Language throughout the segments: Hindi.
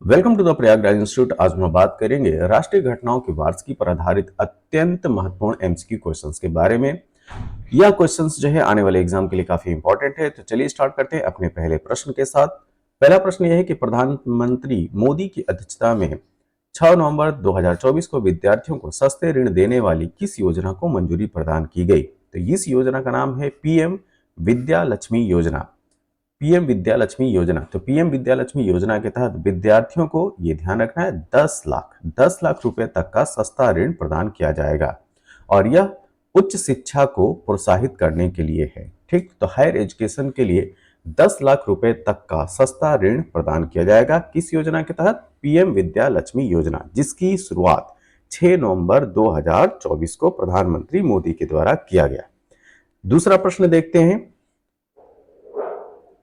Welcome to the Prayagraj institute. आज हम बात करेंगे राष्ट्रीय घटनाओं की वार्षिकी पर आधारित अत्यंत महत्वपूर्ण एमसीक्यू क्वेश्चंस के बारे में। यह क्वेश्चंस जो है आने वाले एग्जाम के लिए काफी इंपॉर्टेंट है। तो चलिए स्टार्ट करते हैं अपने पहले प्रश्न के साथ। पहला प्रश्न यह है कि प्रधानमंत्री मोदी की अध्यक्षता में 6 नवंबर 2024 को विद्यार्थियों को सस्ते ऋण देने वाली किस योजना को मंजूरी प्रदान की गई? तो इस योजना का नाम है पीएम विद्या लक्ष्मी योजना। पीएम विद्या लक्ष्मी योजना। तो पीएम विद्या लक्ष्मी योजना के तहत विद्यार्थियों को ये ध्यान रखना है 10 लाख रुपए तक का सस्ता ऋण प्रदान किया जाएगा और यह उच्च शिक्षा को प्रोत्साहित करने के लिए है। ठीक, तो हायर एजुकेशन के लिए 10 लाख रुपए तक का सस्ता ऋण प्रदान किया जाएगा। किस योजना के तहत? पीएम विद्या लक्ष्मी योजना, जिसकी शुरुआत 6 नवंबर 2024 को प्रधानमंत्री मोदी के द्वारा किया गया। दूसरा प्रश्न देखते हैं।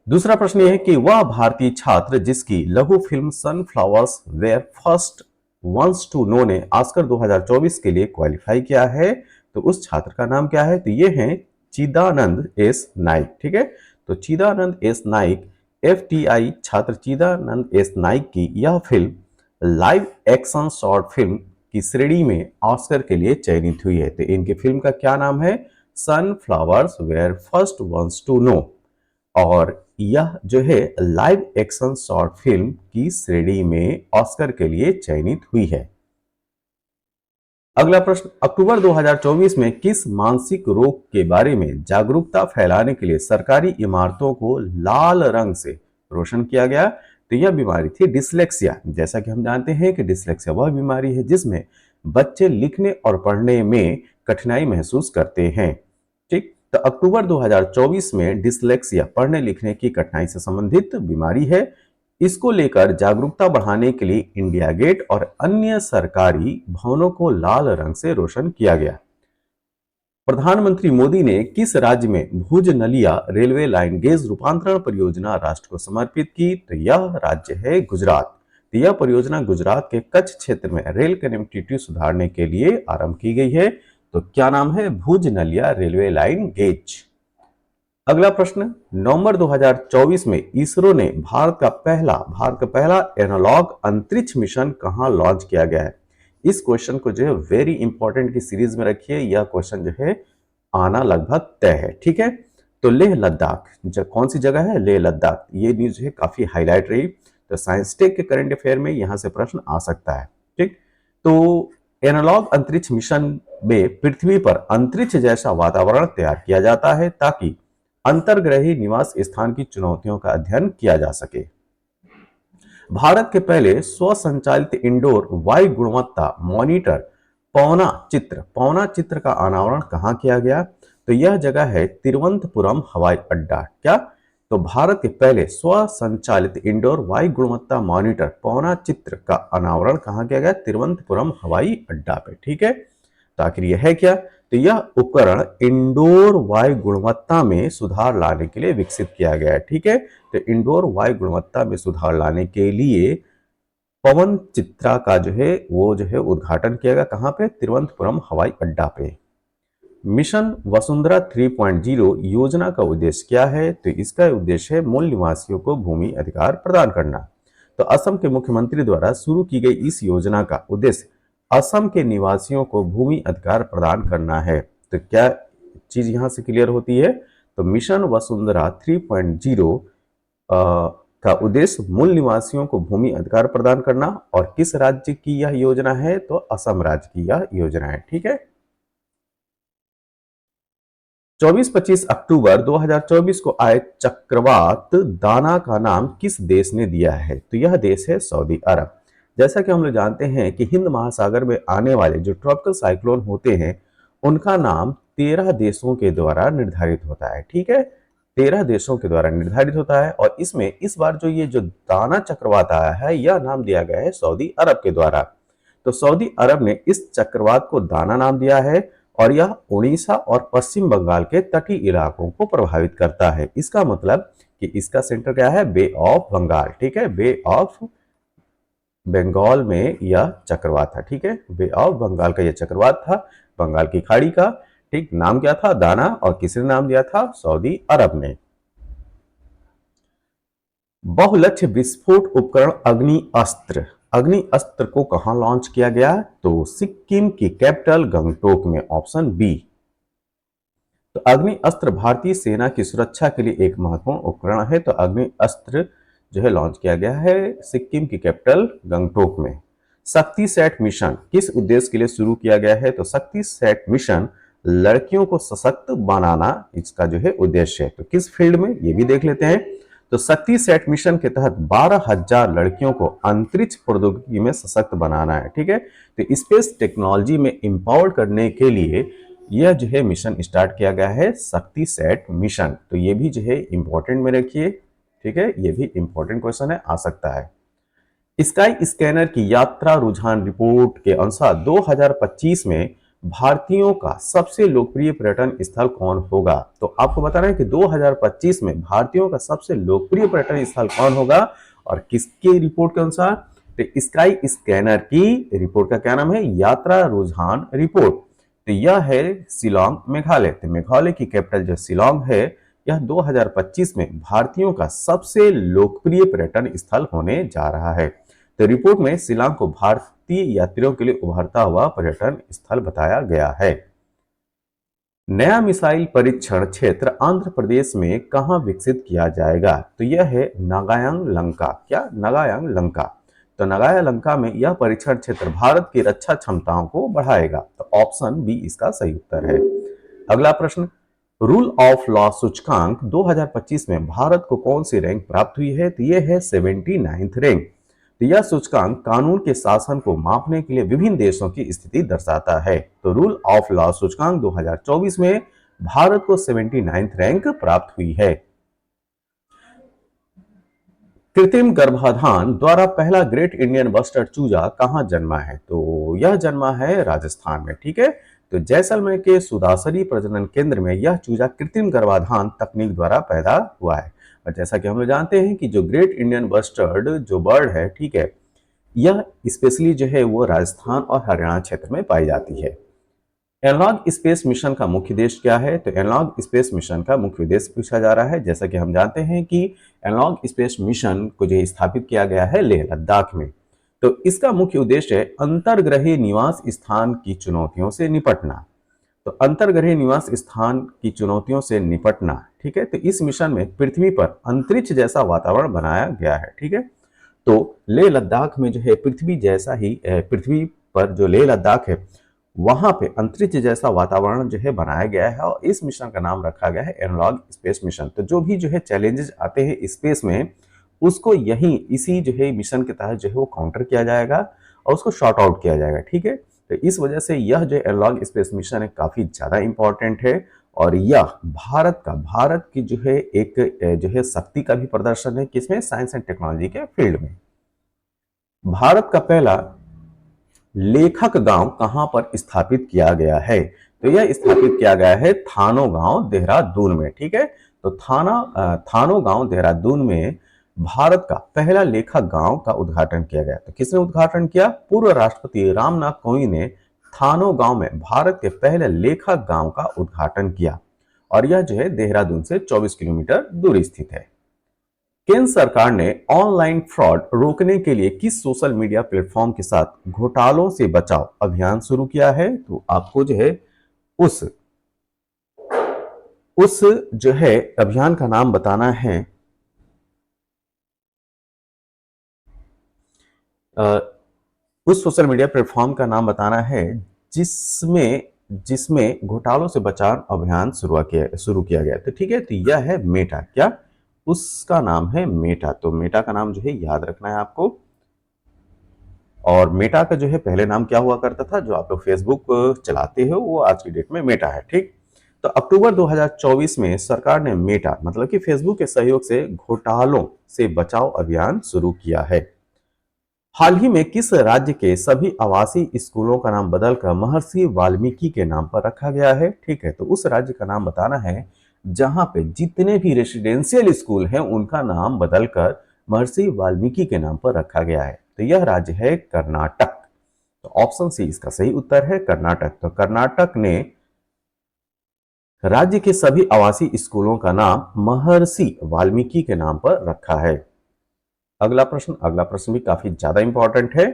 दूसरा प्रश्न यह है कि वह भारतीय छात्र जिसकी लघु film Sunflowers were first ones to know ने ऑस्कर 2024 के लिए क्वालिफाई किया है, तो उस छात्र का नाम क्या है? तो ये है चिदानंद एस नाइक। ठीक है, तो चिदानंद एस नाइक एफटीआई छात्र चिदानंद एस नाइक की यह film live action short film की श्रेणी में ऑस्कर के लिए चयनित हुई है। तो इनकी फिल्म का क्या नाम है? Sunflowers were first ones to know, और यह जो है लाइव एक्शन शॉर्ट फिल्म की श्रेणी में ऑस्कर के लिए चयनित हुई है। अगला प्रश्न, अक्टूबर 2024 में किस मानसिक रोग के बारे में जागरूकता फैलाने के लिए सरकारी इमारतों को लाल रंग से रोशन किया गया? तो यह बीमारी थी डिसलेक्सिया। जैसा कि हम जानते हैं कि डिसलेक्सिया वह बीमारी है जिसमें बच्चे लिखने और पढ़ने में कठिनाई महसूस करते हैं। ठीक, तो अक्टूबर 2024 में डिसलेक्सिया पढ़ने लिखने की कठिनाई से संबंधित बीमारी है। इसको लेकर जागरूकता बढ़ाने के लिए इंडिया गेट और अन्य सरकारी भवनों को लाल रंग से रोशन किया गया। प्रधानमंत्री मोदी ने किस राज्य में भुज नलिया रेलवे लाइन गेज रूपांतरण परियोजना राष्ट्र को समर्पित की? तो यह राज्य है गुजरात। तो यह परियोजना गुजरात के कच्छ क्षेत्र में रेल कनेक्टिविटी सुधारने के लिए आरंभ की गई है। तो क्या नाम है? भुज नलिया रेलवे लाइन गेज। अगला प्रश्न, नवंबर 2024 में इसरो ने भारत का पहला एनालॉग अंतरिक्ष मिशन कहां लॉन्च किया गया है? इस क्वेश्चन को जो है वेरी इंपॉर्टेंट की सीरीज में रखिए। यह क्वेश्चन जो है आना लगभग तय है। ठीक है, तो लेह लद्दाख कौन सी जगह है? लेह लद्दाख। ये न्यूज है काफी हाईलाइट रही, तो साइंस टेक के करंट अफेयर में यहां से प्रश्न आ सकता है। ठीक, तो एनालॉग अंतरिक्ष मिशन में पृथ्वी पर अंतरिक्ष जैसा वातावरण तैयार किया जाता है ताकि अंतर्ग्रही निवास स्थान की चुनौतियों का अध्ययन किया जा सके। भारत के पहले स्वसंचालित इंडोर वायु गुणवत्ता मॉनिटर पवना चित्र का अनावरण कहां किया गया? तो यह जगह है तिरुवनंतपुरम हवाई अड्डा। क्या? तो भारत के पहले स्वसंचालित इंडोर वायु गुणवत्ता मॉनिटर पवना चित्र का अनावरण कहां किया गया? तिरुवनंतपुरम हवाई अड्डा पे। ठीक है, तो आखिर यह है क्या? तो यह उपकरण इंडोर वायु गुणवत्ता में सुधार लाने के लिए विकसित किया गया है। ठीक है, तो इंडोर वायु गुणवत्ता में सुधार लाने के लिए पवन चित्रा का जो है वो जो है उद्घाटन किया गया। कहां पे? तिरुवनंतपुरम हवाई अड्डा पे। मिशन वसुंधरा 3.0 योजना का उद्देश्य क्या है? तो इसका उद्देश्य है मूल निवासियों को भूमि अधिकार प्रदान करना। तो असम के मुख्यमंत्री द्वारा शुरू की गई इस योजना का उद्देश्य असम के निवासियों को भूमि अधिकार प्रदान करना है। तो क्या चीज यहां से क्लियर होती है? तो मिशन वसुंधरा 3.0 का उद्देश्य मूल निवासियों को भूमि अधिकार प्रदान करना, और किस राज्य की यह योजना है? तो असम राज्य की यह योजना है। ठीक है, 24-25 अक्टूबर 2024 को आए चक्रवात दाना का नाम किस देश ने दिया है? तो यह देश है सऊदी अरब। जैसा कि हम लोग जानते हैं कि हिंद महासागर में आने वाले जो ट्रॉपिकल साइक्लोन होते हैं उनका नाम 13 देशों के द्वारा निर्धारित होता है। ठीक है, 13 देशों के द्वारा निर्धारित होता है, और इसमें इस बार जो दाना चक्रवात आया है यह नाम दिया गया है सऊदी अरब के द्वारा। तो सऊदी अरब ने इस चक्रवात को दाना नाम दिया है, और यह उड़ीसा और पश्चिम बंगाल के तटीय इलाकों को प्रभावित करता है। इसका मतलब कि इसका सेंटर क्या है? बे ऑफ बंगाल। ठीक है, बे ऑफ बंगाल में यह चक्रवात था। ठीक है, बे ऑफ बंगाल का यह चक्रवात था, बंगाल की खाड़ी का। ठीक, नाम क्या था? दाना, और किसने नाम दिया था? सऊदी अरब ने। बहुलक्ष्य विस्फोट उपकरण अग्नि अस्त्र, अग्नि अस्त्र को कहां लॉन्च किया गया? तो सिक्किम की कैपिटल गंगटोक में, ऑप्शन बी। तो अग्नि अस्त्र भारतीय सेना की सुरक्षा के लिए एक महत्वपूर्ण उपकरण है। तो अग्नि अस्त्र जो है लॉन्च किया गया है सिक्किम की कैपिटल गंगटोक में। शक्ति सेट मिशन किस उद्देश्य के लिए शुरू किया गया है? तो शक्ति सेट मिशन लड़कियों को सशक्त बनाना इसका जो है उद्देश्य है। तो किस फील्ड में, ये भी देख लेते हैं। तो शक्ति सेट मिशन के तहत 12,000 लड़कियों को अंतरिक्ष प्रौद्योगिकी में सशक्त बनाना है। ठीक है, तो स्पेस टेक्नोलॉजी में इंपावर करने के लिए यह जो है मिशन स्टार्ट किया गया है, शक्ति सेट मिशन। तो ये भी जो है इंपॉर्टेंट में रखिए। ठीक है, ये भी इंपॉर्टेंट क्वेश्चन है, आ सकता है। स्काई स्कैनर की यात्रा रुझान रिपोर्ट के अनुसार 2025 में भारतीयों का सबसे लोकप्रिय पर्यटन स्थल कौन होगा? तो आपको बताना है कि 2025 में भारतीयों का सबसे लोकप्रिय पर्यटन स्थल कौन होगा और किसके रिपोर्ट के अनुसार? तो स्काई स्कैनर की रिपोर्ट का क्या नाम है? यात्रा रुझान रिपोर्ट। तो यह है शिलोंग, मेघालय। तो मेघालय की कैपिटल जो शिलोंग है, यह 2025 में भारतीयों का सबसे लोकप्रिय पर्यटन स्थल होने जा रहा है। तो रिपोर्ट में शिलोंग को भारतीय यात्रियों के लिए उभरता हुआ पर्यटन स्थल बताया गया है। नया मिसाइल परीक्षण क्षेत्र आंध्र प्रदेश में कहां विकसित किया जाएगा? तो यह है नगायांग लंका। क्या? नगायांग लंका। तो नगाया लंका में यह परीक्षण क्षेत्र भारत की रक्षा क्षमताओं को बढ़ाएगा। तो ऑप्शन बी इसका सही उत्तर है। अगला प्रश्न, रूल ऑफ लॉ सूचकांक 2025 में भारत को कौन सी रैंक प्राप्त हुई है? तो यह है 79th रैंक। तो यह सूचकांक कानून के शासन को मापने के लिए विभिन्न देशों की स्थिति दर्शाता है। तो रूल ऑफ लॉ सूचकांक 2024 में भारत को 79th रैंक प्राप्त हुई है। कृत्रिम गर्भाधान द्वारा पहला ग्रेट इंडियन बस्टर्ड चूजा कहां जन्मा है? तो यह जन्मा है राजस्थान में। ठीक है, तो जैसलमेर के सुदासरी प्रजनन केंद्र में यह चूजा कृत्रिम गर्भाधान तकनीक द्वारा पैदा हुआ है। और जैसा कि हम लोग जानते हैं कि जो ग्रेट इंडियन बस्टर्ड जो बर्ड है, ठीक है, यह स्पेशली जो है वो राजस्थान और हरियाणा क्षेत्र में पाई जाती है। एनालॉग स्पेस मिशन का मुख्य उद्देश्य क्या है? तो एनालॉग स्पेस मिशन का मुख्य उद्देश्य पूछा जा रहा है। जैसा कि हम जानते हैं कि एनालॉग स्पेस मिशन को जो स्थापित किया गया है लेह लद्दाख में। तो इसका मुख्य उद्देश्य है अंतर्ग्रहीय निवास स्थान की चुनौतियों से निपटना। तो अंतर्ग्रहीय निवास स्थान की चुनौतियों से निपटना, ठीक है। तो इस मिशन में पृथ्वी पर अंतरिक्ष जैसा वातावरण बनाया गया है। ठीक है, तो लेह लद्दाख में जो है पृथ्वी जैसा ही, पृथ्वी पर जो लेह लद्दाख है वहां पे अंतरिक्ष जैसा वातावरण जो है बनाया गया है और इस मिशन का नाम रखा गया है एनालॉग स्पेस मिशन। तो जो भी जो है चैलेंजेस आते हैं स्पेस में, उसको यही इसी जो है मिशन के तहत जो है वो काउंटर किया जाएगा और उसको शॉर्ट आउट किया जाएगा। ठीक है, तो इस वजह से यह जो एनालॉग स्पेस मिशन है काफी ज्यादा इंपॉर्टेंट है और यह भारत की जो है एक जो है शक्ति का भी प्रदर्शन है। किसमें? साइंस एंड टेक्नोलॉजी के फील्ड में। भारत का पहला लेखक गांव कहां पर स्थापित किया गया है? तो यह स्थापित किया गया है थानो गांव देहरादून में। ठीक है, तो थानो गांव देहरादून में भारत का पहला लेखक गांव का उद्घाटन किया गया। तो किसने उद्घाटन किया? पूर्व राष्ट्रपति रामनाथ कोविंद ने थानो गांव में भारत के पहले लेखक गांव का उद्घाटन किया और यह जो है देहरादून से 24 किलोमीटर दूर स्थित है। केंद्र सरकार ने ऑनलाइन फ्रॉड रोकने के लिए किस सोशल मीडिया प्लेटफॉर्म के साथ घोटालों से बचाव अभियान शुरू किया है? तो आपको जो है उस उस जो है अभियान का नाम बताना है। उस सोशल मीडिया प्लेटफॉर्म का नाम बताना है जिसमें जिसमें घोटालों से बचाव अभियान शुरू किया गया। तो ठीक है, तो यह है मेटा। क्या? उसका नाम है मेटा। तो मेटा का नाम जो है याद रखना है आपको। और मेटा का जो है पहले नाम क्या हुआ करता था? जो आप लोग फेसबुक चलाते हो वो आज की डेट में मेटा है। ठीक, तो अक्टूबर 2024 में सरकार ने मेटा मतलब कि फेसबुक के सहयोग से घोटालों से बचाव अभियान शुरू किया है। हाल ही में किस राज्य के सभी आवासीय स्कूलों का नाम बदलकर महर्षि वाल्मीकि के नाम पर रखा गया है? ठीक है, तो उस राज्य का नाम बताना है जहां पे जितने भी रेसिडेंशियल स्कूल हैं उनका नाम बदलकर महर्षि वाल्मीकि के नाम पर रखा गया है। तो यह राज्य है कर्नाटक। तो ऑप्शन सी इसका सही उत्तर है कर्नाटक। तो कर्नाटक ने राज्य के सभी आवासीय स्कूलों का नाम महर्षि वाल्मीकि के नाम पर रखा है। अगला प्रश्न भी काफी ज्यादा इंपॉर्टेंट है।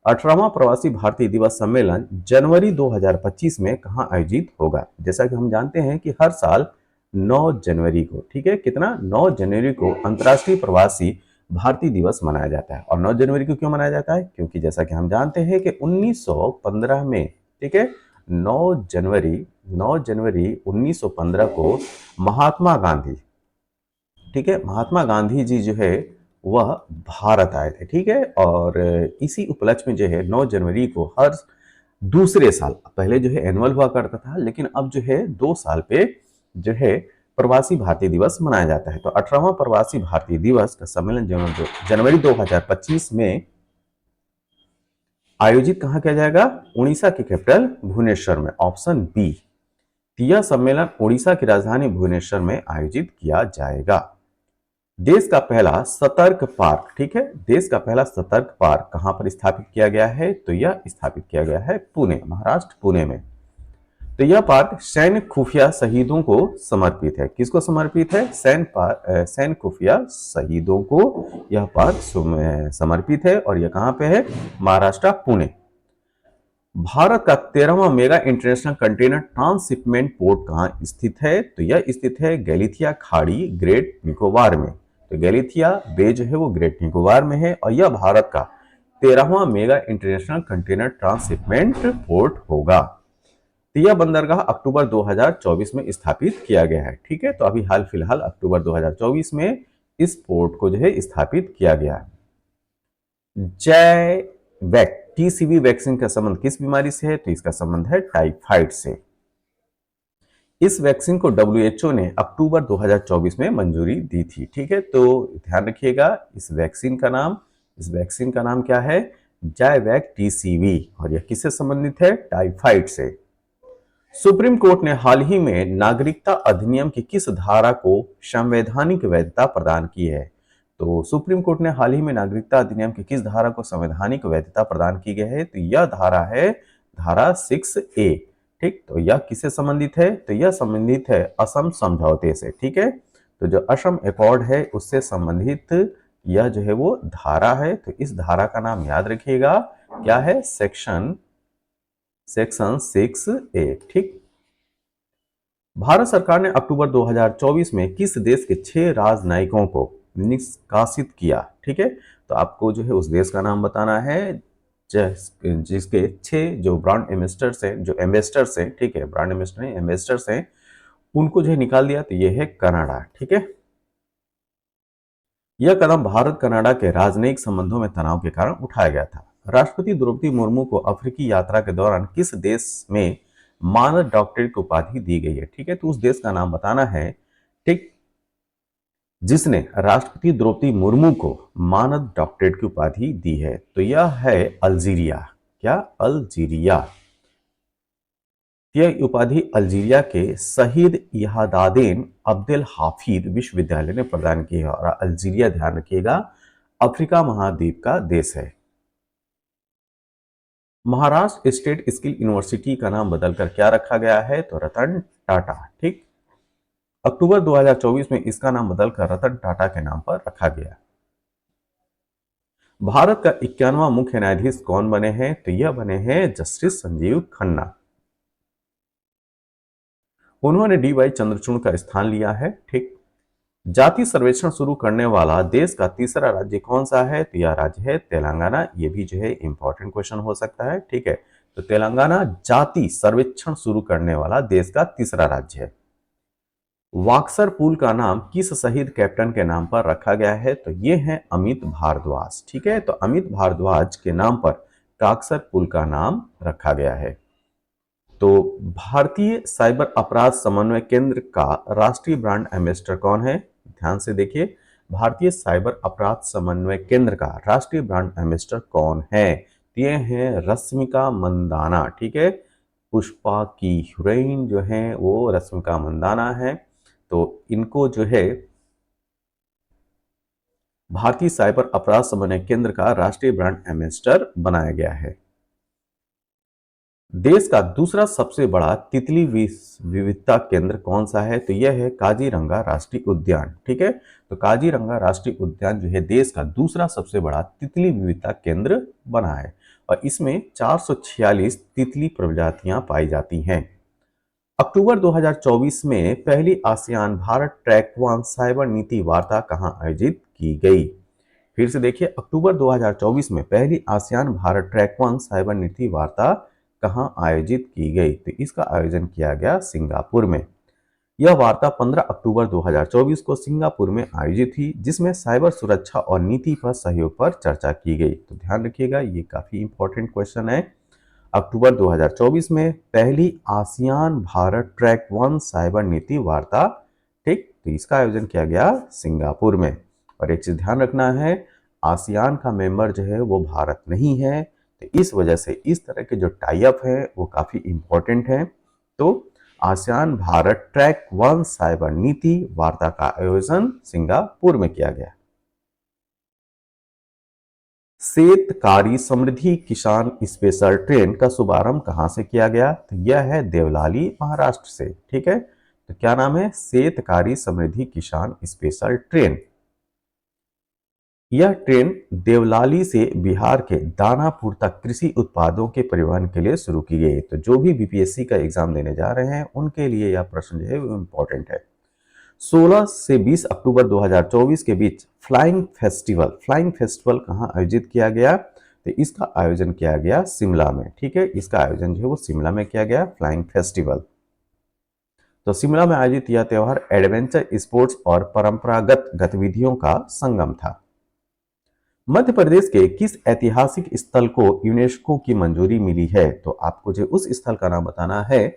18वां प्रवासी भारतीय दिवस सम्मेलन जनवरी 2025 में कहां आयोजित होगा? जैसा कि हम जानते हैं कि हर साल 9 जनवरी को, ठीक है, कितना, 9 जनवरी को अंतर्राष्ट्रीय प्रवासी भारतीय दिवस मनाया जाता है। और 9 जनवरी को क्यों मनाया जाता है? क्योंकि जैसा कि हम जानते हैं कि 1915 में, ठीक है, 9 जनवरी 1915 को महात्मा गांधी, ठीक है, महात्मा गांधी जी जो है वह भारत आए थे, ठीक है। और इसी उपलक्ष्य में जो है 9 जनवरी को हर दूसरे साल, पहले जो है एनुअल हुआ करता था, लेकिन अब जो है 2 साल पे जो है प्रवासी भारतीय दिवस मनाया जाता है। तो 18वां प्रवासी भारतीय दिवस का सम्मेलन जनवरी 2025 में आयोजित कहां किया जाएगा? उड़ीसा की कैपिटल भुवनेश्वर में, ऑप्शन बी। यह सम्मेलन उड़ीसा की राजधानी भुवनेश्वर में आयोजित किया जाएगा। देश का पहला सतर्क पार्क, ठीक है, देश का पहला सतर्क पार्क कहां पर स्थापित किया गया है? तो यह स्थापित किया गया है पुणे, महाराष्ट्र, पुणे में। तो यह पार्क सैन्य खुफिया शहीदों को समर्पित है। किसको समर्पित है? सैन्य खुफिया शहीदों को यह पार्क समर्पित है। और यह कहां पे है? महाराष्ट्र, पुणे। भारत का 13वां mega international container transshipment port कहां स्थित है? तो यह स्थित है गैलिथिया खाड़ी, ग्रेट निकोबार में। तो गैलिथिया बे जो है वो ग्रेट निकोबार में है और यह भारत का 13वां mega international container transshipment port होगा। तो यह बंदरगाह अक्टूबर 2024 में स्थापित किया गया है, ठीक है। तो अभी हाल फिलहाल अक्टूबर 2024 में इस पोर्ट को जो है स्थापित किया गया। जैवैक टीसीवी वैक्सीन का संबंध किस बीमारी से है? तो इसका संबंध है टाइफाइड से। इस वैक्सीन को डब्ल्यूएचओ ने अक्टूबर 2024 में मंजूरी दी थी, ठीक है। तो ध्यान रखिएगा इस वैक्सीन का नाम क्या है? जैवैक टीसीवी। और यह किससे संबंधित है? टाइफाइड से। सुप्रीम कोर्ट ने हाल ही में नागरिकता अधिनियम की किस धारा को संवैधानिक वैधता प्रदान की है? तो सुप्रीम कोर्ट ने हाल ही में नागरिकता अधिनियम की किस धारा को संवैधानिक वैधता प्रदान की गई है? तो यह धारा है धारा 6A, ठीक। तो यह किससे संबंधित है? तो यह संबंधित है असम समझौते से, ठीक है। तो जो असम अकॉर्ड है उससे संबंधित यह जो है वो धारा है। तो इस धारा का नाम याद रखिएगा, क्या है? सेक्शन 6A, ठीक। भारत सरकार ने अक्टूबर 2024 में किस देश के 6 राजनयिकों को निष्कासित किया? ठीक है, तो आपको जो है उस देश का नाम बताना है जिसके 6 जो ब्रांड एम्बेसडर्स हैं, ठीक है, ब्रांड एम्बेसडर नहीं, एम्बेसडर्स हैं, उनको जो है निकाल दिया। तो ये है कनाडा, ठीक है। यह कदम भारत कनाडा के राजनयिक संबंधों में तनाव के कारण उठाया गया था। राष्ट्रपति द्रौपदी मुर्मू को अफ्रीकी यात्रा के दौरान किस देश में मानद डॉक्टरेट की उपाधि दी गई है? ठीक है, तो उस देश का नाम बताना है, ठीक, जिसने राष्ट्रपति द्रौपदी मुर्मू को मानद डॉक्टरेट की उपाधि दी है। तो यह है अल्जीरिया। क्या? अल्जीरिया। यह उपाधि अल्जीरिया के शहीद यहादादेन अब्देल हाफिज विश्वविद्यालय ने प्रदान की है। और अल्जीरिया, ध्यान रखिएगा, अफ्रीका महाद्वीप का देश है। महाराष्ट्र स्टेट स्किल यूनिवर्सिटी का नाम बदलकर क्या रखा गया है? तो रतन टाटा, ठीक। अक्टूबर 2024 में इसका नाम बदलकर रतन टाटा के नाम पर रखा गया। भारत का 51वां मुख्य न्यायाधीश कौन बने हैं? तो यह बने हैं जस्टिस संजीव खन्ना। उन्होंने डीवाई चंद्रचूड़ का स्थान लिया है, ठीक। जाति सर्वेक्षण शुरू करने वाला देश का तीसरा राज्य कौन सा है? तो यह राज्य है तेलंगाना। ये भी जो है इंपॉर्टेंट क्वेश्चन हो सकता है, ठीक है। तो तेलंगाना जाति सर्वेक्षण शुरू करने वाला देश का तीसरा राज्य है। वाक्सर पुल का नाम किस शहीद कैप्टन के नाम पर रखा गया है? तो ये है अमित भारद्वाज, ठीक है। तो अमित भारद्वाज के नाम पर काक्सर पुल का नाम रखा गया है। तो भारतीय साइबर अपराध समन्वय केंद्र का राष्ट्रीय ब्रांड एम्बेसडर कौन है? ध्यान से देखिए, भारतीय साइबर अपराध समन्वय केंद्र का राष्ट्रीय ब्रांड एम्बेसडर कौन है? ये है रश्मिका मंदाना, ठीक है। पुष्पा की हीरोइन जो है वो रश्मिका मंदाना है। तो इनको जो है भारतीय साइबर अपराध समन्वय केंद्र का राष्ट्रीय ब्रांड एम्बेसडर बनाया गया है। देश का दूसरा सबसे बड़ा तितली विविधता केंद्र कौन सा है? तो यह है काजीरंगा राष्ट्रीय उद्यान। ठीक है, तो काजीरंगा राष्ट्रीय उद्यान जो है देश का दूसरा सबसे बड़ा तितली विविधता केंद्र बना है और इसमें 446 तितली प्रजातियां पाई जाती हैं। अक्टूबर 2024 में पहली ASEAN Bharat track one cyber नीति वार्ता कहां आयोजित की गई? फिर से देखिए, अक्टूबर 2024 में पहली ASEAN Bharat track one cyber नीति वार्ता कहां आयोजित की गई? तो इसका आयोजन किया गया सिंगापुर में। यह वार्ता 15 अक्टूबर 2024 को सिंगापुर में आयोजित हुई, जिसमें साइबर सुरक्षा और नीति पर सहयोग पर चर्चा की गई। तो ध्यान रखिएगा, ये काफी इंपॉर्टेंट क्वेश्चन है। अक्टूबर 2024 में पहली ASEAN Bharat track one cyber नीति वार्ता, ठीक, तो इसका आयोजन किया गया सिंगापुर में। और एक चीज ध्यान रखना है, आसियान का मेंबर जो है वो भारत नहीं है, तो इस वजह से इस तरह के जो टाई अप है वो काफी इंपॉर्टेंट है। तो ASEAN Bharat track one cyber नीति वार्ता का आयोजन सिंगापुर में किया गया। शेतकारी समृद्धि किसान स्पेशल ट्रेन का शुभारंभ कहां से किया गया? तो यह है देवलाली, महाराष्ट्र से। ठीक है, तो क्या नाम है? शेतकारी समृद्धि किसान स्पेशल ट्रेन। यह ट्रेन देवलाली से बिहार के दानापुर तक कृषि उत्पादों के परिवहन के लिए शुरू की गई। तो जो भी बीपीएससी का एग्जाम देने जा रहे हैं उनके लिए यह प्रश्न जो है वो इम्पोर्टेंट है। 16 से 20 अक्टूबर 2024 के बीच फ्लाइंग फेस्टिवल कहां आयोजित किया गया? तो इसका आयोजन किया गया शिमला में। ठीक है, इसका आयोजन जो है वो शिमला में किया गया, फ्लाइंग फेस्टिवल। तो शिमला में आयोजित यह त्योहार एडवेंचर स्पोर्ट्स और परंपरागत गतिविधियों का संगम था। मध्य प्रदेश के किस ऐतिहासिक स्थल को यूनेस्को की मंजूरी मिली है? तो आपको जो उस स्थल का नाम बताना है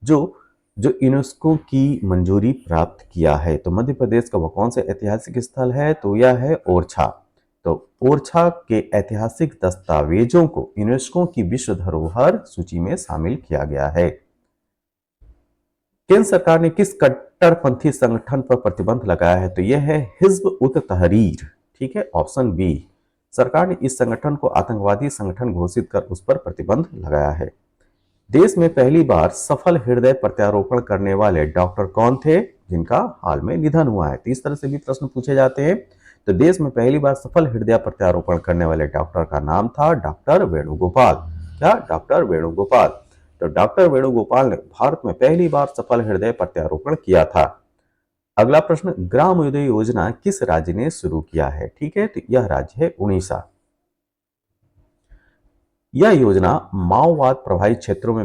जो जो यूनेस्को की मंजूरी प्राप्त किया है। तो मध्य प्रदेश का वो कौन सा ऐतिहासिक स्थल है? तो यह है ओरछा। तो ओरछा के ऐतिहासिक दस्तावेजों को यूनेस्को की विश्व धरोहर सूची में शामिल किया गया है। केंद्र सरकार ने किस कट्टरपंथी संगठन पर प्रतिबंध लगाया है? तो यह है हिज्ब उत तहरीर। ठीक है, ऑप्शन बी। सरकार ने इस संगठन को आतंकवादी संगठन घोषित कर उस पर प्रतिबंध लगाया है। देश में पहली बार सफल हृदय प्रत्यारोपण करने वाले डॉक्टर कौन थे जिनका हाल में निधन हुआ है? तो इस तरह से भी प्रश्न पूछे जाते हैं। तो देश में पहली बार सफल हृदय प्रत्यारोपण करने वाले डॉक्टर का नाम था डॉक्टर वेणुगोपाल। क्या? डॉक्टर वेणुगोपाल। तो डॉक्टर वेणुगोपाल ने भारत में पहली बार सफल हृदय प्रत्यारोपण किया था। अगला प्रश्न, ग्राम उदय योजना किस राज्य ने शुरू किया है? ठीक है, तो यह राज्य है उड़ीसा। यह योजना माओवाद प्रभावित क्षेत्रों में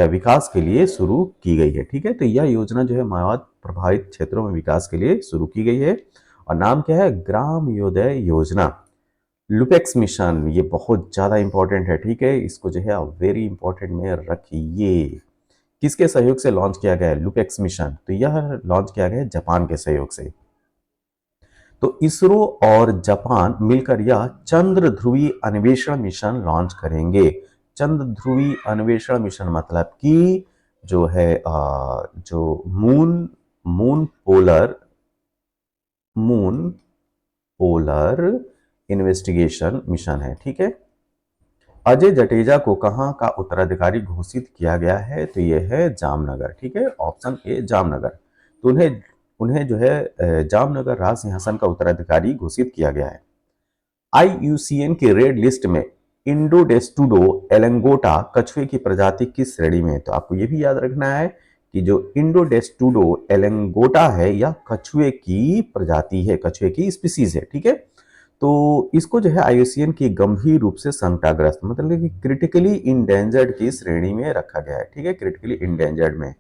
विकास के लिए शुरू की गई है। ठीक है, तो यह योजना जो है माओवाद प्रभावित क्षेत्रों में विकास के लिए शुरू की गई है और नाम क्या है? ग्राम उदय योजना। लुपेक्स मिशन, ये बहुत ज्यादा इंपॉर्टेंट है। ठीक है, इसको जो है वेरी इंपॉर्टेंट में रखिए। किसके सहयोग से लॉन्च किया गया है लुपेक्स मिशन? तो यह लॉन्च किया गया है जापान के सहयोग से। तो इसरो और जापान मिलकर यह चंद्र ध्रुवी अन्वेषण मिशन लॉन्च करेंगे। चंद्र ध्रुवी अन्वेषण मिशन मतलब कि जो है जो मून पोलर इन्वेस्टिगेशन मिशन है। ठीक है, अजय जडेजा को कहां का उत्तराधिकारी घोषित किया गया है? तो यह है जामनगर। ठीक है, ऑप्शन ए जामनगर। तो उन्हें उन्हें जो है जामनगर राज सिंहासन का उत्तराधिकारी घोषित किया गया है। आईयूसीएन की रेड लिस्ट में इंडोडेस्टुडो एलंगोटा कछुए की प्रजाति किस श्रेणी में है? तो आपको यह भी याद रखना है कि जो इंडोडेस्टुडो एलंगोटा है यह कछुए की प्रजाति है, कछुए की स्पीसीज है। ठीक है, तो इसको जो है आईयूसीएन की गंभीर रूप से संकटाग्रस्त मतलब कि क्रिटिकली इंडेंजर्ड की श्रेणी में रखा गया है। ठीक है, क्रिटिकली इंडेंजर्ड में।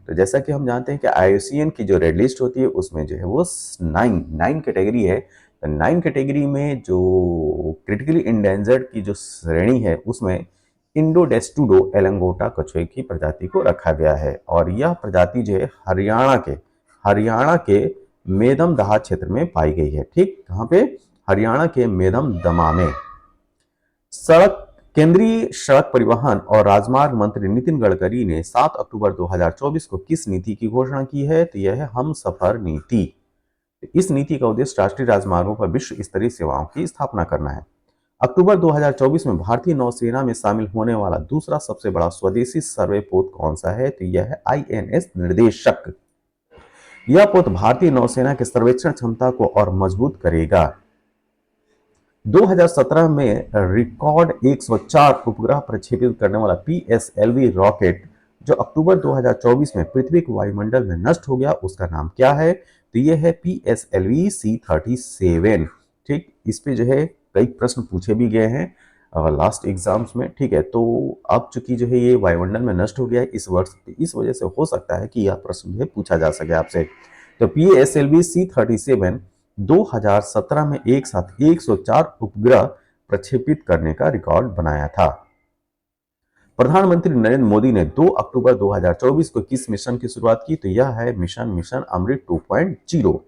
तो जैसा कि हम जानते हैं कि आईयूसीएन की जो रेड लिस्ट होती है उसमें जो है वो नाइन कैटेगरी है। तो 9 कैटेगरी में जो क्रिटिकली इंडेंजर्ड की जो श्रेणी है उसमें इंडोडेस्टुडो एलंगोटा कछुए की प्रजाति को रखा गया है और यह प्रजाति जो है हरियाणा के मेदमदहा क्षेत्र में पाई गई है। ठीक, कहाँ पे? हरियाणा के मेदमदमा में। केंद्रीय सड़क परिवहन और राजमार्ग मंत्री नितिन गडकरी ने 7 अक्टूबर 2024 को किस नीति की घोषणा की है? तो यह है हमसफर नीति। इस नीति का उद्देश्य राष्ट्रीय राजमार्गों पर विश्व स्तरीय सेवाओं की स्थापना करना है। अक्टूबर 2024 में भारतीय नौसेना में शामिल होने वाला दूसरा सबसे बड़ा स्वदेशी सर्वे पोत कौन सा है? तो यह है आईएनएस निर्देशक। यह पोत भारतीय नौसेना के सर्वेक्षण क्षमता को और मजबूत करेगा। 2017 में रिकॉर्ड 104 उपग्रह प्रक्षेपित करने वाला पीएसएलवी रॉकेट जो अक्टूबर 2024 में पृथ्वी के वायुमंडल में नष्ट हो गया, उसका नाम क्या है? तो यह है पीएसएलवी C-37। ठीक, इस पे जो है कई प्रश्न पूछे भी गए हैं लास्ट एग्जाम्स में। ठीक है, तो अब चूंकि जो है ये वायुमंडल में नष्ट हो गया है इस वर्ष, इस वजह से हो सकता है कि यह प्रश्न जो है पूछा जा सके आपसे। तो पीएसएलवी C-37 2017 में एक साथ 104 उपग्रह प्रक्षेपित करने का रिकॉर्ड बनाया था। प्रधानमंत्री नरेंद्र मोदी ने 2 अक्टूबर 2024 को किस मिशन की शुरुआत की? तो यह है मिशन अमृत 2.0।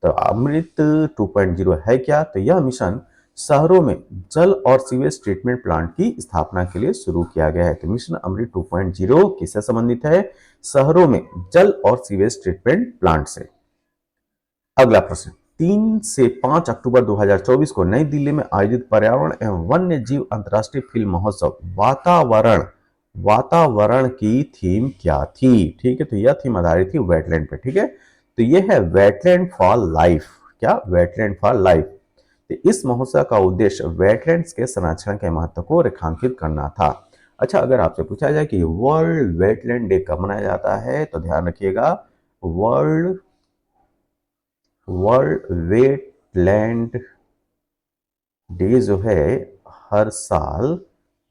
तो अमृत 2.0 है क्या? तो यह मिशन शहरों में जल और सीवेज ट्रीटमेंट प्लांट की स्थापना के लिए शुरू किया गया है। तो मिशन अमृत 2.0 किससे संबंधित है? शहरों में जल और सीवेज ट्रीटमेंट प्लांट से। अगला प्रश्न, 3 से 5 अक्टूबर 2024 को नई दिल्ली में आयोजित पर्यावरण एवं वन्य जीव अंतर्राष्ट्रीय फिल्म महोत्सव वातावरण की थीम क्या थी? ठीक है, तो यह थीम आधारित थी वेटलैंड पे। ठीक है, तो यह है वेटलैंड फॉर लाइफ। क्या? Wetland for life. तो इस महोत्सव का उद्देश्य वेटलैंड्स के संरक्षण के महत्व को रेखांकित करना था। अच्छा, अगर आपसे पूछा जाए कि वर्ल्ड वेटलैंड डे कब मनाया जाता है, तो ध्यान रखिएगा वर्ल्ड वेटलैंड डे जो है हर साल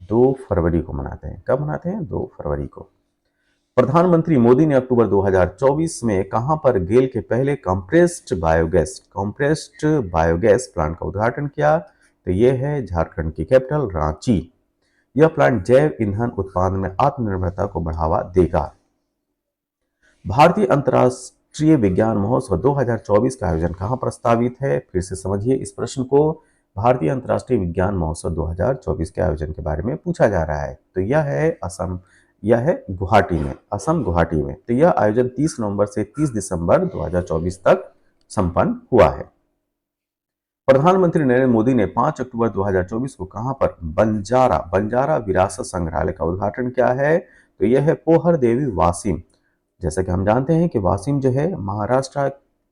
2 फरवरी को मनाते हैं। कब मनाते हैं? 2 फरवरी को। प्रधानमंत्री मोदी ने अक्टूबर 2024 में कहां पर गेल के पहले कंप्रेस्ड बायोगैस प्लांट का उद्घाटन किया? तो यह है झारखंड की कैपिटल रांची। यह प्लांट जैव ईंधन उत्पादन में आत्मनिर्भरता को बढ़ावा देगा। भारतीय अंतर्राष्ट्रीय विज्ञान महोत्सव 2024 का आयोजन कहां प्रस्तावित है? फिर से समझिए इस प्रश्न को। भारतीय अंतर्राष्ट्रीय विज्ञान महोत्सव 2024 के आयोजन के बारे में पूछा जा रहा है। तो यह है असम, यह है गुवाहाटी में, असम गुवाहाटी में। तो यह आयोजन 30 नवंबर से 30 दिसंबर 2024 तक संपन्न हुआ है। प्रधानमंत्री नरेंद्र मोदी ने 5 अक्टूबर 2024 को कहां पर बंजारा विरासत संग्रहालय का उद्घाटन किया है? तो यह है पोहर देवी वासिम। जैसा कि हम जानते हैं कि वासिम जो है महाराष्ट्र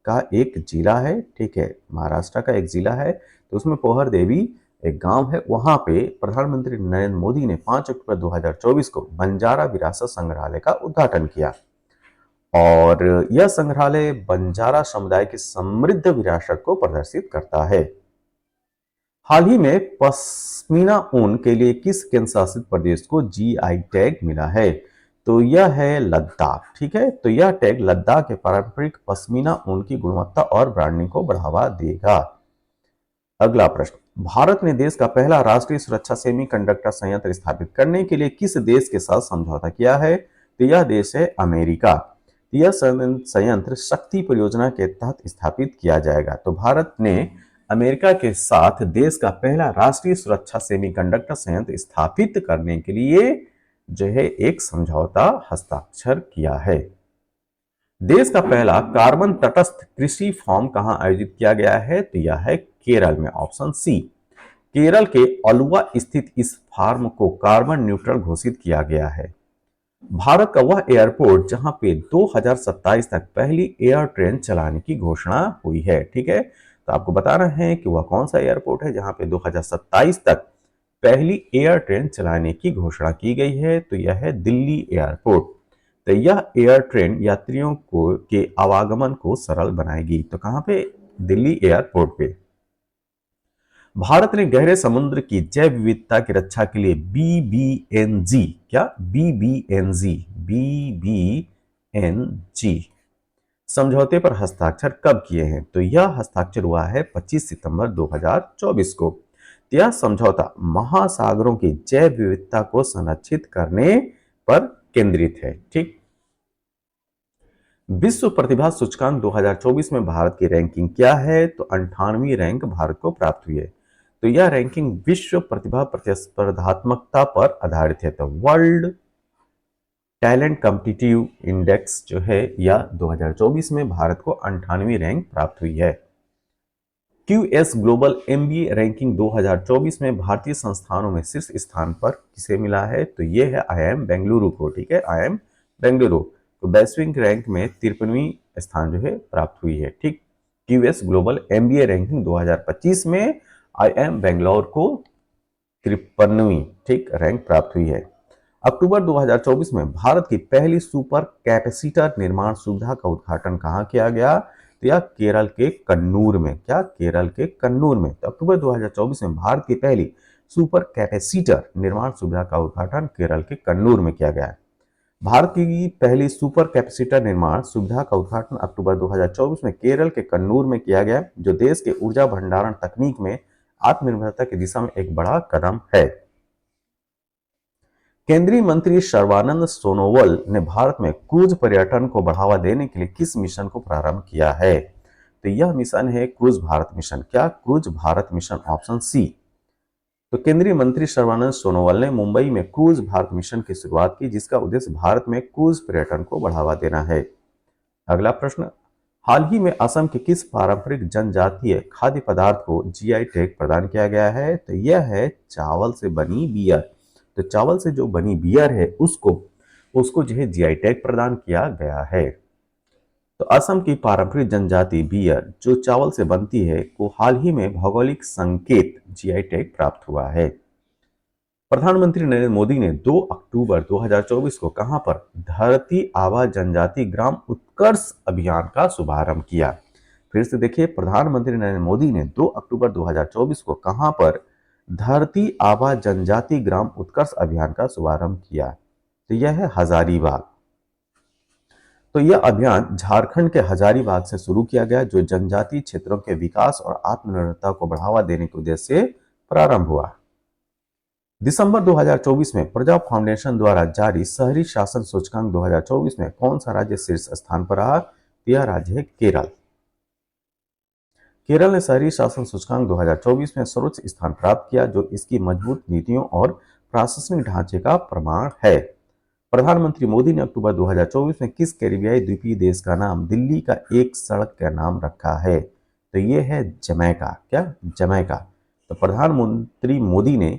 का एक जिला है। ठीक है, महाराष्ट्र का एक जिला है, तो उसमें पोहर देवी एक गांव है। वहां पे प्रधानमंत्री नरेंद्र मोदी ने 5 अक्टूबर 2024 को बंजारा विरासत संग्रहालय का उद्घाटन किया और यह संग्रहालय बंजारा समुदाय की समृद्ध विरासत को प्रदर्शित करता है। हाल ही में पश्मीना ऊन के लिए किस केंद्र शासित प्रदेश को जीआई टैग मिला है? तो यह है लद्दाख। ठीक है, तो यह टैग लद्दाख के पारंपरिक पश्मीना ऊन की गुणवत्ता और ब्रांडिंग को बढ़ावा देगा। अगला प्रश्न, भारत ने देश का पहला राष्ट्रीय सुरक्षा सेमीकंडक्टर संयंत्र स्थापित करने के लिए किस देश के साथ समझौता किया है? तो यह देश है अमेरिका। यह संयंत्र शक्ति परियोजना के तहत स्थापित किया जाएगा। तो भारत ने अमेरिका के साथ देश का पहला राष्ट्रीय सुरक्षा सेमीकंडक्टर संयंत्र स्थापित करने के लिए जो है एक समझौता हस्ताक्षर किया है। देश का पहला कार्बन तटस्थ कृषि फार्म कहां आयोजित किया गया है? तो यह है केरल में, ऑप्शन सी। केरल के अलुवा स्थित इस फार्म को कार्बन न्यूट्रल घोषित किया गया है। भारत का वह एयरपोर्ट जहां पे 2027 तक पहली एयर ट्रेन चलाने की घोषणा हुई है। ठीक है, तो आपको बताना है कि वह कौन सा एयरपोर्ट है जहां पे 2027 तक पहली एयर ट्रेन चलाने की घोषणा की गई है। तो यह है दिल्ली एयरपोर्ट। तो यह एयर ट्रेन यात्रियों को के आवागमन को सरल बनाएगी। तो कहां पे? दिल्ली एयरपोर्ट पे। भारत ने गहरे समुद्र की जैव विविधता की रक्षा के लिए बीबीएनजी, क्या? बीबीएनजी समझौते पर हस्ताक्षर कब किए हैं? तो यह हस्ताक्षर हुआ है 25 सितंबर 2024 को। यह समझौता महासागरों की जैव विविधता को संरक्षित करने पर केंद्रित है। ठीक, विश्व प्रतिभा सूचकांक 2024 में भारत की रैंकिंग क्या है? तो 98वीं रैंक भारत को प्राप्त हुई है। तो यह रैंकिंग विश्व प्रतिभा प्रतिस्पर्धात्मकता पर आधारित है। तो वर्ल्ड टैलेंट कॉम्पिटिटिव इंडेक्स जो है यह 2024 में भारत को 98वीं रैंक प्राप्त हुई है। क्यूएस ग्लोबल एमबीए रैंकिंग 2024 में भारतीय संस्थानों में शीर्ष स्थान पर किसे मिला है? तो ये है आईआईएम बेंगलुरु को। ठीक है, आईआईएम बेंगलुरु तो वैश्विक रैंक में 53वीं स्थान जो है प्राप्त हुई है। ठीक, क्यूएस ग्लोबल एमबीए रैंकिंग 2025 में आईआईएम बेंगलुरु को 53वीं ठीक रैंक प्राप्त हुई है। अक्टूबर 2024 में भारत की पहली सुपर कैपेसिटर निर्माण सुविधा का उद्घाटन कहां किया गया? तो यह केरल के कन्नूर में। क्या? केरल के कन्नूर में। तो अक्टूबर 2024 में भारत की पहली सुपर कैपेसिटर निर्माण सुविधा का उद्घाटन केरल के कन्नूर में किया गया है। भारत की पहली सुपर कैपेसिटर निर्माण सुविधा का उद्घाटन अक्टूबर 2024 में केरल के कन्नूर में किया गया, जो देश के ऊर्जा भंडारण तकनीक में आत्मनिर्भरता की दिशा में एक बड़ा कदम है। केंद्रीय मंत्री सर्बानंद सोनोवाल ने भारत में क्रूज पर्यटन को बढ़ावा देने के लिए किस मिशन को प्रारंभ किया है? तो यह मिशन है क्रूज भारत मिशन। क्या? Cruise Bharat mission, option C. तो केंद्रीय मंत्री सर्बानंद सोनोवाल ने मुंबई में क्रूज भारत मिशन की शुरुआत की, जिसका उद्देश्य भारत में क्रूज पर्यटन को बढ़ावा देना है। अगला प्रश्न, हाल ही में असम के किस पारंपरिक जनजातीय खाद्य पदार्थ को जीआई टैग प्रदान किया गया है? तो यह है चावल से बनी बियर। तो चावल से जो बनी बियर है उसको जो है जीआई टैग प्रदान किया गया है। तो असम की पारंपरिक जनजाति बियर जो चावल से बनती है को हाल ही में भौगोलिक संकेत जीआई टैग प्राप्त हुआ है। प्रधानमंत्री नरेंद्र मोदी ने 2 अक्टूबर 2024 को कहां पर धरती आबा जनजाति ग्राम उत्कर्ष अभियान का शुभारंभ किया? फिर से देखिए, प्रधानमंत्री नरेंद्र मोदी ने 2 अक्टूबर 2024 को कहां पर धरती आबा जनजाति ग्राम उत्कर्ष अभियान का शुभारंभ किया? तो यह है हजारीबाग। तो यह अभियान झारखंड के हजारीबाग से शुरू किया गया, जो जनजातीय क्षेत्रों के विकास और आत्मनिर्भरता को बढ़ावा देने के उद्देश्य से प्रारंभ हुआ। दिसंबर 2024 में प्रजा फाउंडेशन द्वारा जारी शहरी शासन सूचकांक 2024 में कौन सा राज्य शीर्ष स्थान पर रहा? यह राज्य है केरल। केरल ने शहरी शासन सूचकांक 2024 में सर्वोच्च स्थान प्राप्त किया, जो इसकी मजबूत नीतियों और प्रशासनिक ढांचे का प्रमाण है। प्रधानमंत्री मोदी ने अक्टूबर 2024 में किस कैरिबियाई द्वीपीय देश का नाम दिल्ली का एक सड़क का नाम रखा है? तो ये है जमैका। क्या? जमैका। तो प्रधानमंत्री मोदी ने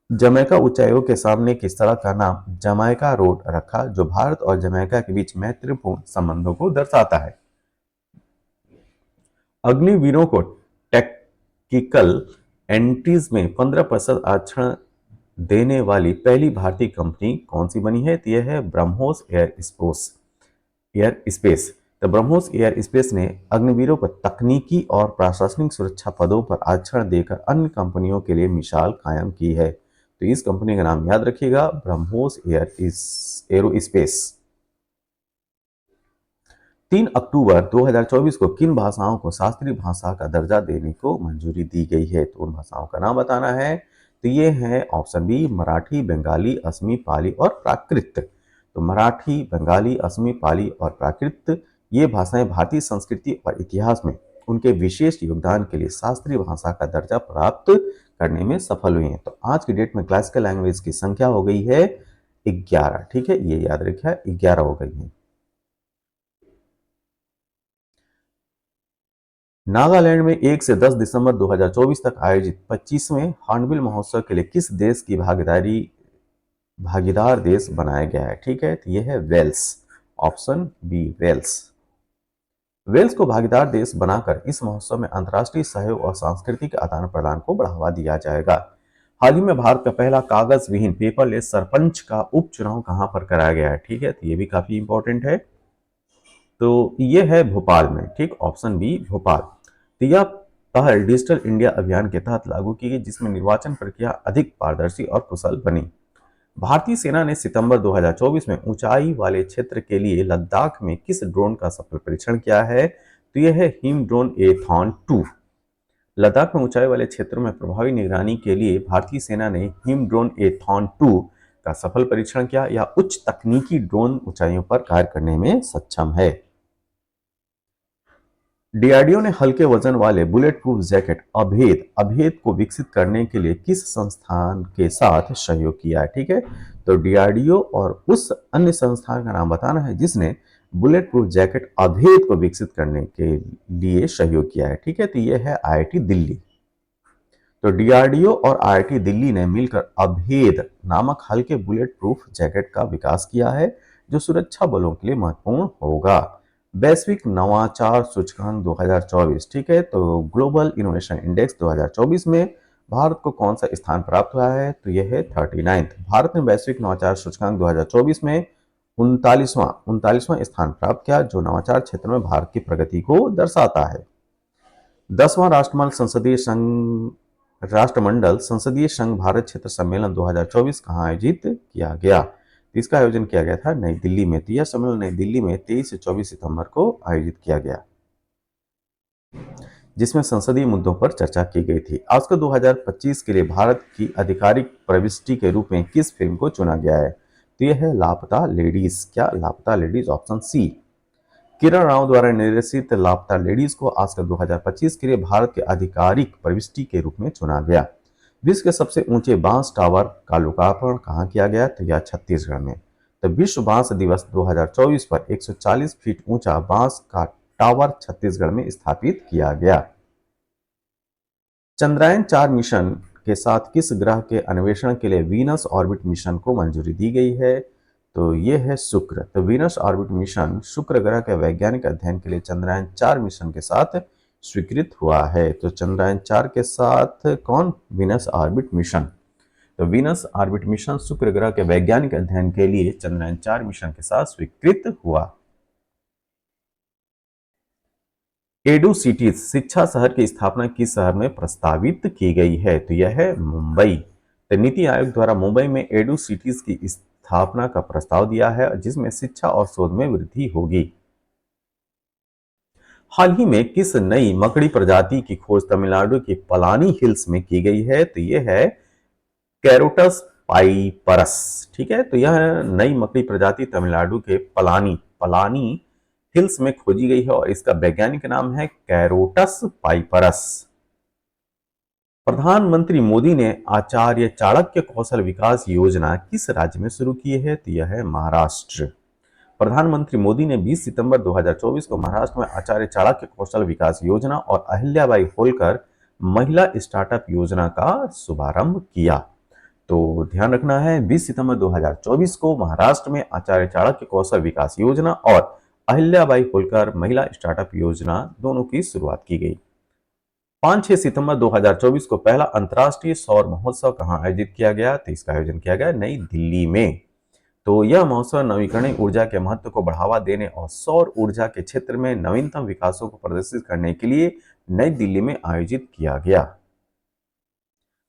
जमैका उच्चायोग के सामने की सड़क का नाम जमैका रोड रखा, जो भारत और जमैका के बीच मैत्रीपूर्ण संबंधों को दर्शाता है। अग्निवीरों को टेक्निकल एंट्रीज में 15% आरक्षण देने वाली पहली भारतीय कंपनी कौन सी बनी है? तो यह है ब्रह्मोस एयर स्पेस। तो ब्रह्मोस एयर स्पेस ने अग्निवीरों को तकनीकी और प्रशासनिक सुरक्षा पदों पर आरक्षण देकर अन्य कंपनियों के लिए मिसाल कायम की है। तो इस कंपनी का नाम याद रखिएगा, ब्रह्मोस एरोस्पेस। 3 अक्टूबर 2024 को किन भाषाओं को शास्त्रीय भाषा का दर्जा देने को मंजूरी दी गई है? तो उन भाषाओं का नाम बताना है। तो ये है ऑप्शन बी, मराठी, बंगाली, असमी, पाली और प्राकृत। तो मराठी, बंगाली, असमी, पाली और प्राकृत ये भाषाएं भारतीय संस्कृति और इतिहास में उनके विशेष योगदान के लिए शास्त्रीय भाषा का दर्जा प्राप्त करने में सफल हुई हैं। तो आज की डेट में क्लासिकल लैंग्वेज की संख्या हो गई है 11। ठीक है, ये याद रखिए, 11 हो गई है। नागालैंड में 1 से 10 दिसंबर 2024 तक आयोजित 25वें हॉर्नबिल महोत्सव के लिए किस देश की भागीदार देश बनाया गया है? ठीक है, तो यह है Wales, option B Wales. Wales को भागीदार देश बनाकर इस महोत्सव में अंतर्राष्ट्रीय सहयोग और सांस्कृतिक आदान प्रदान को बढ़ावा दिया जाएगा। हाल ही में भारत का पहला कागज विहीन पेपरलेस सरपंच का उपचुनाव कहां पर कराया गया है? ठीक है, तो ये भी काफी इंपॉर्टेंट है। तो ये है भोपाल में। ठीक, ऑप्शन बी भोपाल। तो यह पहल डिजिटल इंडिया अभियान के तहत लागू की गई, जिसमें निर्वाचन प्रक्रिया अधिक पारदर्शी और कुशल बनी। भारतीय सेना ने सितंबर 2024 में ऊंचाई वाले क्षेत्र के लिए लद्दाख में किस ड्रोन का सफल परीक्षण किया है? तो यह है हिम ड्रोन एथॉन 2। लद्दाख में ऊंचाई वाले क्षेत्रों में प्रभावी निगरानी के लिए भारतीय सेना ने हिम ड्रोन एथॉन 2 का सफल परीक्षण किया। यह उच्च तकनीकी ड्रोन ऊंचाइयों पर कार्य करने में सक्षम है। डीआरडीओ ने हल्के वजन वाले बुलेट प्रूफ जैकेट अभेद को विकसित करने के लिए किस संस्थान के साथ सहयोग किया है? ठीक है, तो डीआरडीओ और उस अन्य संस्थान का नाम बताना है जिसने बुलेट प्रूफ जैकेट अभेद को विकसित करने के लिए सहयोग किया है। ठीक है, तो यह है आईआईटी दिल्ली। तो डीआरडीओ और आईआईटी दिल्ली ने मिलकर अभेद नामक हल्के बुलेट प्रूफ जैकेट का विकास किया है, जो सुरक्षा बलों के लिए महत्वपूर्ण होगा। वैश्विक नवाचार सूचकांक 2024, ठीक है, तो ग्लोबल इनोवेशन इंडेक्स 2024 में भारत को कौन सा स्थान प्राप्त हुआ है? तो यह है 39th। भारत ने वैश्विक नवाचार सूचकांक 2024 में उनतालीसवां स्थान प्राप्त किया, जो नवाचार क्षेत्र में भारत की प्रगति को दर्शाता है। 10वां राष्ट्रमंडल संसदीय संघ भारत क्षेत्र सम्मेलन 2024 कहाँ आयोजित किया गया? तो इसका आयोजन किया गया था नई दिल्ली में। तो यह सम्मेलन नई दिल्ली में 23 से 24 सितंबर को आयोजित किया गया, जिसमें संसदीय मुद्दों पर चर्चा की गई थी। ऑस्कर 2025 के लिए भारत की आधिकारिक प्रविष्टि के रूप में किस फिल्म को चुना गया है? तो यह है लापता लेडीज। क्या? लापता ladies, option C. Kiran Rao द्वारा निर्देशित लापता लेडीज को ऑस्कर 2025 के लिए भारत के आधिकारिक प्रविष्टि के रूप में चुना गया। विश्व के सबसे ऊंचे बांस टावर का लोकार्पण कहाँ किया गया? तो यह छत्तीसगढ़ में। तो विश्व बांस दिवस 2024 पर 140 फीट ऊंचा बांस का टावर छत्तीसगढ़ में स्थापित किया गया। चंद्रयान-4 मिशन के साथ किस ग्रह के अन्वेषण के लिए वीनस ऑर्बिट मिशन को मंजूरी दी गई है? तो यह है शुक्र। तो वीनस ऑर्बिट मिशन शुक्र ग्रह के वैज्ञानिक अध्ययन के लिए चंद्रयान-4 मिशन के साथ स्वीकृत हुआ है। तो चंद्रयान-4 के साथ कौन? Venus orbit mission. तो वीनस ऑर्बिट मिशन शुक्र ग्रह के वैज्ञानिक अध्ययन के लिए चंद्रयान-4 मिशन के साथ स्वीकृत हुआ। एडू सिटीज शिक्षा शहर की स्थापना किस शहर में प्रस्तावित की गई है? तो यह है मुंबई। तो नीति आयोग द्वारा मुंबई में एडू सिटीज की स्थापना का प्रस्ताव दिया है, जिसमें शिक्षा और शोध में वृद्धि होगी। हाल ही में किस नई मकड़ी प्रजाति की खोज तमिलनाडु की पलानी हिल्स में की गई है? तो यह है कैरोटस पाइपरस। ठीक है, तो यह नई मकड़ी प्रजाति तमिलनाडु के पलानी हिल्स में खोजी गई है और इसका वैज्ञानिक नाम है कैरोटस पाइपरस। प्रधानमंत्री मोदी ने आचार्य चाणक्य कौशल विकास योजना किस राज्य में शुरू की है? तो यह है महाराष्ट्र। प्रधानमंत्री मोदी ने 20 सितंबर 2024 को महाराष्ट्र में आचार्य चाणक्य कौशल विकास योजना और अहिल्याबाई होलकर महिला स्टार्टअप योजना का शुभारंभ किया। तो ध्यान रखना है, 20 सितंबर 2024 को महाराष्ट्र में आचार्य चाणक्य कौशल विकास योजना और अहिल्याबाई होलकर महिला स्टार्टअप योजना दोनों की शुरुआत की गई। 5-6 सितंबर 2024 को पहला अंतर्राष्ट्रीय सौर महोत्सव कहां आयोजित किया गया? तो इसका आयोजन किया गया नई दिल्ली में। तो यह महोत्सव नवीकरणीय ऊर्जा के महत्व को बढ़ावा देने और सौर ऊर्जा के क्षेत्र में नवीनतम विकासों को प्रदर्शित करने के लिए नई दिल्ली में आयोजित किया गया।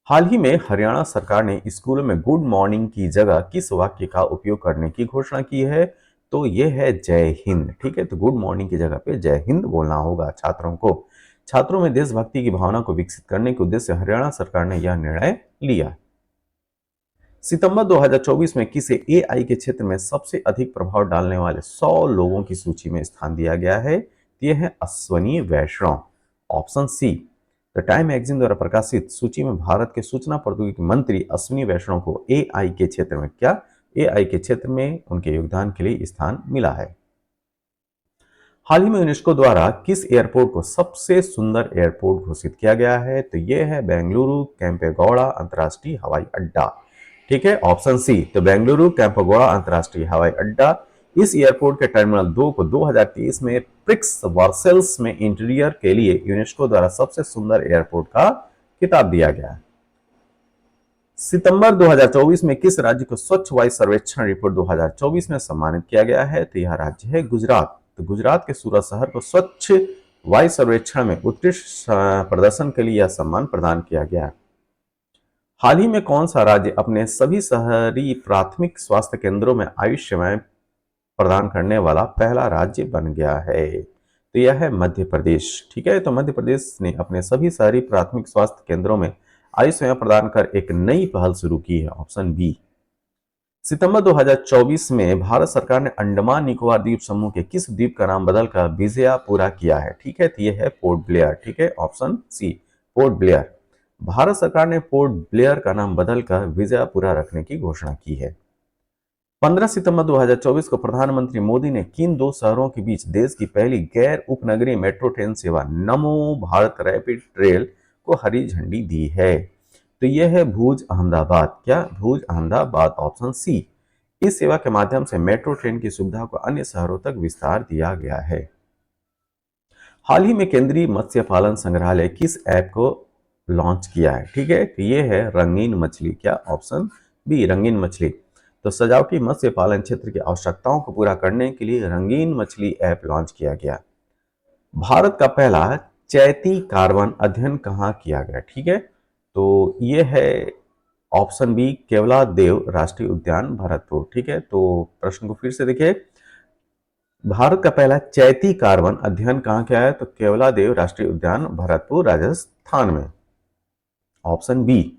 हाल ही में हरियाणा सरकार ने स्कूलों में गुड मॉर्निंग की जगह किस वाक्य का उपयोग करने की घोषणा की है? तो यह है जय हिंद। ठीक है, तो गुड मॉर्निंग की जगह पे जय हिंद बोलना होगा छात्रों को। छात्रों में देशभक्ति की भावना को विकसित करने के उद्देश्य से हरियाणा सरकार ने यह निर्णय लिया। सितंबर 2024 में किसे एआई के क्षेत्र में सबसे अधिक प्रभाव डालने वाले 100 लोगों की सूची में स्थान दिया गया है? यह है Ashwini Vaishnaw, option C. The Time magazine द्वारा प्रकाशित सूची में भारत के सूचना प्रौद्योगिकी मंत्री अश्विनी वैष्णव को एआई के क्षेत्र में उनके योगदान के लिए स्थान मिला है। हाल ही में यूनेस्को द्वारा किस एयरपोर्ट को सबसे सुंदर एयरपोर्ट घोषित किया गया है? तो यह है बेंगलुरु कैंपेगौड़ा अंतर्राष्ट्रीय हवाई अड्डा। ठीक है, ऑप्शन सी। तो बेंगलुरु कैंपेगौड़ा अंतर्राष्ट्रीय हवाई अड्डा। इस एयरपोर्ट के टर्मिनल 2 को 2023 में प्रिक्स वर्सेल्स में इंटीरियर के लिए यूनेस्को द्वारा सबसे सुंदर एयरपोर्ट का खिताब दिया गया। सितंबर 2024 में किस राज्य को स्वच्छ वायु सर्वेक्षण रिपोर्ट 2024 में सम्मानित किया गया है? तो यह राज्य है गुजरात। तो गुजरात के सूरत शहर को स्वच्छ वायु सर्वेक्षण में उत्कृष्ट प्रदर्शन के लिए यह सम्मान प्रदान किया गया। हाल ही में कौन सा राज्य अपने सभी शहरी प्राथमिक स्वास्थ्य केंद्रों में आयुष सेवाएं प्रदान करने वाला पहला राज्य बन गया है? तो यह है मध्य प्रदेश। ठीक है, तो मध्य प्रदेश ने अपने सभी शहरी प्राथमिक स्वास्थ्य केंद्रों में आयुष सेवा प्रदान कर एक नई पहल शुरू की है, ऑप्शन बी। सितंबर 2024 में भारत सरकार ने अंडमान निकोबार द्वीप समूह के किस द्वीप का नाम बदलकर विजयपुरा किया है? ठीक है, तो यह है पोर्ट ब्लेयर। ठीक है, ऑप्शन सी, पोर्ट ब्लेयर। भारत सरकार ने पोर्ट ब्लेयर का नाम बदलकर विजयपुरा रखने की घोषणा की है। 15 सितंबर 2024 को प्रधानमंत्री मोदी ने किन दो शहरों के बीच देश की पहली गैर उपनगरीय मेट्रो ट्रेन सेवा नमो भारत रैपिड ट्रेल को हरी झंडी दी है? तो यह है भुज अहमदाबाद। क्या? भुज अहमदाबाद, ऑप्शन सी। इस सेवा के माध्यम से मेट्रो ट्रेन की सुविधा को अन्य शहरों तक विस्तार दिया गया है। हाल ही में केंद्रीय मत्स्य पालन संग्रहालय किस ऐप को लॉन्च किया है? ठीक है, तो ये है रंगीन मछली। क्या? ऑप्शन बी, रंगीन मछली। तो सजावटी मत्स्य पालन क्षेत्र की आवश्यकताओं को पूरा करने के लिए रंगीन मछली ऐप लॉन्च किया गया। भारत का पहला चैती कार्बन अध्ययन कहाँ किया गया? ठीक है, तो ये है ऑप्शन बी, केवलादेव राष्ट्रीय उद्यान, भरतपुर। ठीक है, तो प्रश्न को फिर से देखिए, भारत का पहला चैती कार्बन अध्ययन कहाँ किया है? तो केवलादेव राष्ट्रीय उद्यान, भरतपुर, राजस्थान में, ऑप्शन बी।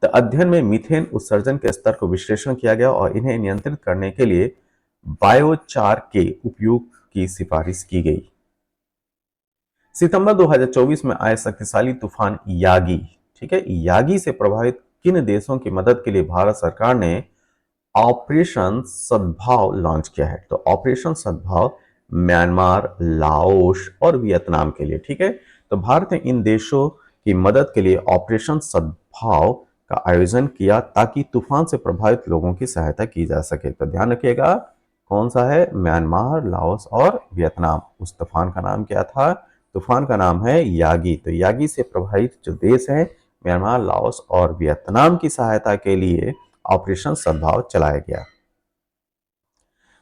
तो अध्ययन में मीथेन उत्सर्जन के स्तर को विश्लेषण किया गया और इन्हें नियंत्रित करने के लिए बायोचार के उपयोग की सिफारिश की गई। सितंबर 2024 में आए शक्तिशाली तूफान यागी, ठीक है, यागी से प्रभावित किन देशों की मदद के लिए भारत सरकार ने ऑपरेशन सद्भाव लॉन्च किया है? तो ऑपरेशन सद्भाव म्यांमार, लाओस और वियतनाम के लिए। ठीक है, तो भारत ने इन देशों की मदद के लिए ऑपरेशन सद्भाव का आयोजन किया ताकि तूफान से प्रभावित लोगों की सहायता की जा सके। तो ध्यान रखिएगा, कौन सा है? म्यांमार, लाओस और वियतनाम। उस तूफान का नाम क्या था? तूफान का नाम है यागी। तो यागी से प्रभावित जो देश हैं, म्यांमार, लाओस और वियतनाम की सहायता के लिए ऑपरेशन सद्भाव चलाया गया।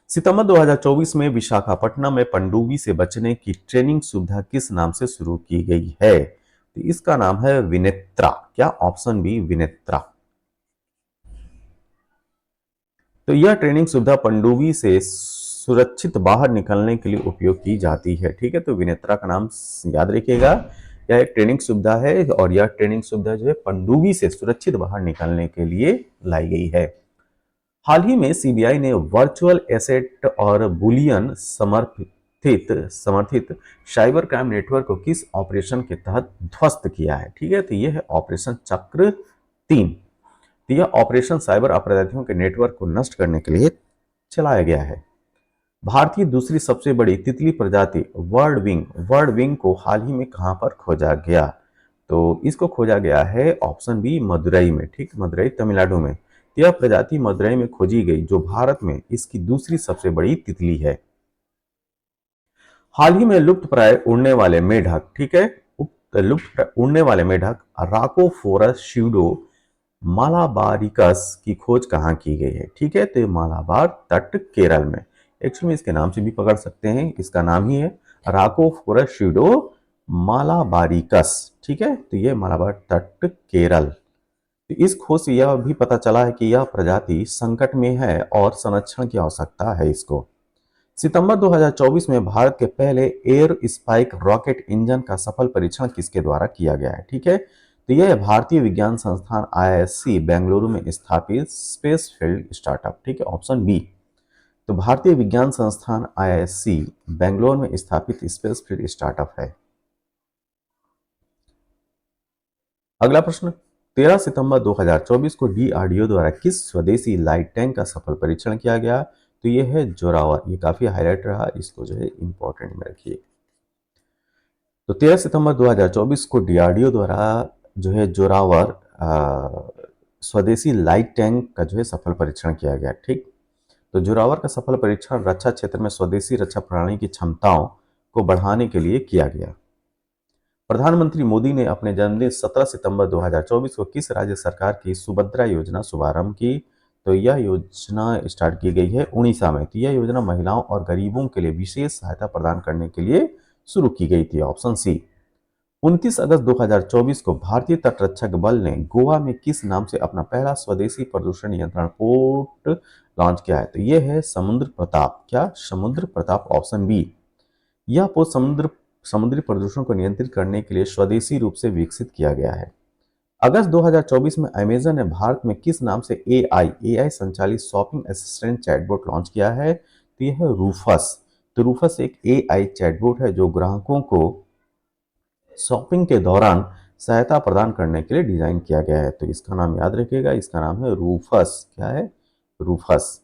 सितंबर 2024 में विशाखापट्टनम में पनडुब्बी से बचने की ट्रेनिंग सुविधा किस नाम से शुरू की गई है? तो इसका नाम है विनेत्रा। क्या? Option B, Vinetra. तो यह ट्रेनिंग सुविधा पनडुब्बी से सुरक्षित बाहर निकलने के लिए उपयोग की जाती है। ठीक है, तो विनेत्रा का नाम याद रखिएगा। यह एक ट्रेनिंग सुविधा है और यह ट्रेनिंग सुविधा जो है पनडुब्बी से सुरक्षित बाहर निकलने के लिए लाई गई है। हाल ही में सीबीआई ने वर्चुअल एसेट और बुलियन समर्थित साइबर क्राइम नेटवर्क को किस ऑपरेशन के तहत ध्वस्त किया है? ठीक है, तो यह है ऑपरेशन चक्र 3। तो यह ऑपरेशन साइबर अपराधियों के नेटवर्क को नष्ट करने के लिए चलाया गया है। भारतीय दूसरी सबसे बड़ी तितली प्रजाति वर्ड विंग को हाल ही में कहां पर खोजा गया? तो इसको खोजा गया है ऑप्शन बी, मदुरई में। ठीक, मदुरई, तमिलनाडु में। यह प्रजाति मदुरई में खोजी गई, जो भारत में इसकी दूसरी सबसे बड़ी तितली है। हाल ही में लुप्त प्राय उड़ने वाले मेढक, ठीक है, लुप्त उड़ने वाले मेढक राकोफोरस शिवडो मालाबारिकस की खोज कहाँ की गई है? ठीक है, तो ये मालाबार तट, केरल में। एक्चुअली में इसके नाम से भी पकड़ सकते हैं, इसका नाम ही है राकोफोरस शिवडो मालाबारिकस। ठीक है, तो ये मालाबार तट, केरल। तो इस खोज से यह भी पता चला है कि यह प्रजाति संकट में है और संरक्षण की आवश्यकता है इसको। सितंबर 2024 में भारत के पहले एयर स्पाइक रॉकेट इंजन का सफल परीक्षण किसके द्वारा किया गया है? ठीक है, तो यह भारतीय विज्ञान संस्थान आईआईएससी बेंगलुरु में स्थापित स्पेस फील्ड स्टार्टअप। ठीक है, ऑप्शन बी। तो भारतीय विज्ञान संस्थान आईआईएससी बेंगलुरु में स्थापित स्पेस फील्ड स्टार्टअप है। अगला प्रश्न, 13 सितंबर 2024 को डीआरडीओ द्वारा किस स्वदेशी लाइट टैंक का सफल परीक्षण किया गया? तो यह है जोरावर। ये काफी हाईलाइट रहा, इसको जो है इंपॉर्टेंट में रखिए। तो 13 सितंबर 2024 को डीआरडीओ द्वारा जो है जोरावर स्वदेशी लाइट टैंक का जो है सफल परीक्षण किया गया। ठीक, तो जोरावर का सफल परीक्षण रक्षा क्षेत्र में स्वदेशी रक्षा प्रणाली की क्षमताओं को बढ़ाने के लिए किया गया। प्रधानमंत्री मोदी ने अपने जन्मदिन 17 सितंबर 2024 को किस राज्य सरकार की सुभद्रा योजना शुभारंभ की? तो यह योजना स्टार्ट की गई है उड़ीसा में। तो यह योजना महिलाओं और गरीबों के लिए विशेष सहायता प्रदान करने के लिए शुरू की गई थी, ऑप्शन सी। 29 अगस्त 2024 को भारतीय तटरक्षक बल ने गोवा में किस नाम से अपना पहला स्वदेशी प्रदूषण नियंत्रण पोर्ट लॉन्च किया है? तो यह है समुद्र प्रताप। क्या? समुद्र प्रताप, ऑप्शन बी। यह पोत समुद्री प्रदूषण को नियंत्रित करने के लिए स्वदेशी रूप से विकसित किया गया है। अगस्त 2024 में अमेजन ने भारत में किस नाम से एआई संचालित शॉपिंग असिस्टेंट चैटबॉट लॉन्च किया है? तो यह है रूफस। तो रूफस एक एआई चैटबॉट है जो ग्राहकों को शॉपिंग के दौरान सहायता प्रदान करने के लिए डिजाइन किया गया है। तो इसका नाम याद रखिएगा, इसका नाम है रूफस। क्या है? रूफस।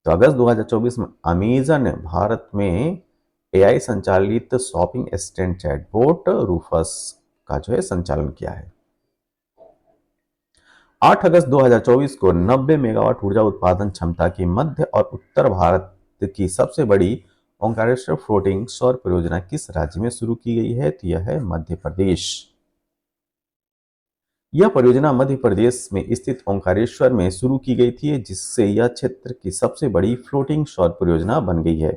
तो अगस्त 2024 में अमेजन ने भारत में एआई संचालित शॉपिंग असिस्टेंट चैटबॉट रूफस का जो है संचालन किया है। 8 अगस्त 2024 को 90 मेगावाट ऊर्जा उत्पादन क्षमता की मध्य और उत्तर भारत की सबसे बड़ी ओंकारेश्वर फ्लोटिंग सौर परियोजना किस राज्य में शुरू की गई है? तो यह है मध्य प्रदेश। यह परियोजना मध्य प्रदेश में स्थित ओंकारेश्वर में शुरू की गई थी, जिससे यह क्षेत्र की सबसे बड़ी फ्लोटिंग सौर परियोजना बन गई है।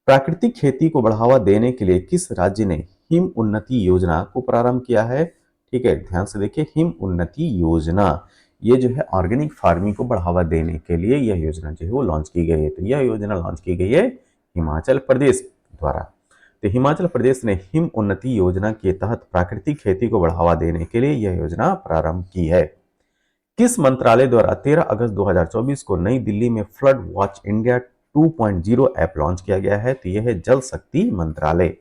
प्राकृतिक खेती को बढ़ावा देने के लिए किस राज्य ने हिम उन्नति योजना को प्रारंभ किया है? ठीक है, ध्यान से देखिए, हिम उन्नति योजना, ये जो है ऑर्गेनिक फार्मिंग को बढ़ावा देने के लिए यह योजना जो है वो लॉन्च की गई है। तो यह योजना लॉन्च की गई है हिमाचल प्रदेश द्वारा। तो हिमाचल प्रदेश ने हिम उन्नति योजना के तहत प्राकृतिक खेती को बढ़ावा देने के लिए यह योजना प्रारंभ की है। किस मंत्रालय द्वारा 13 अगस्त 2024 को नई दिल्ली में flood watch India 2.0 app launch किया गया है? तो यह है जल शक्ति मंत्रालय।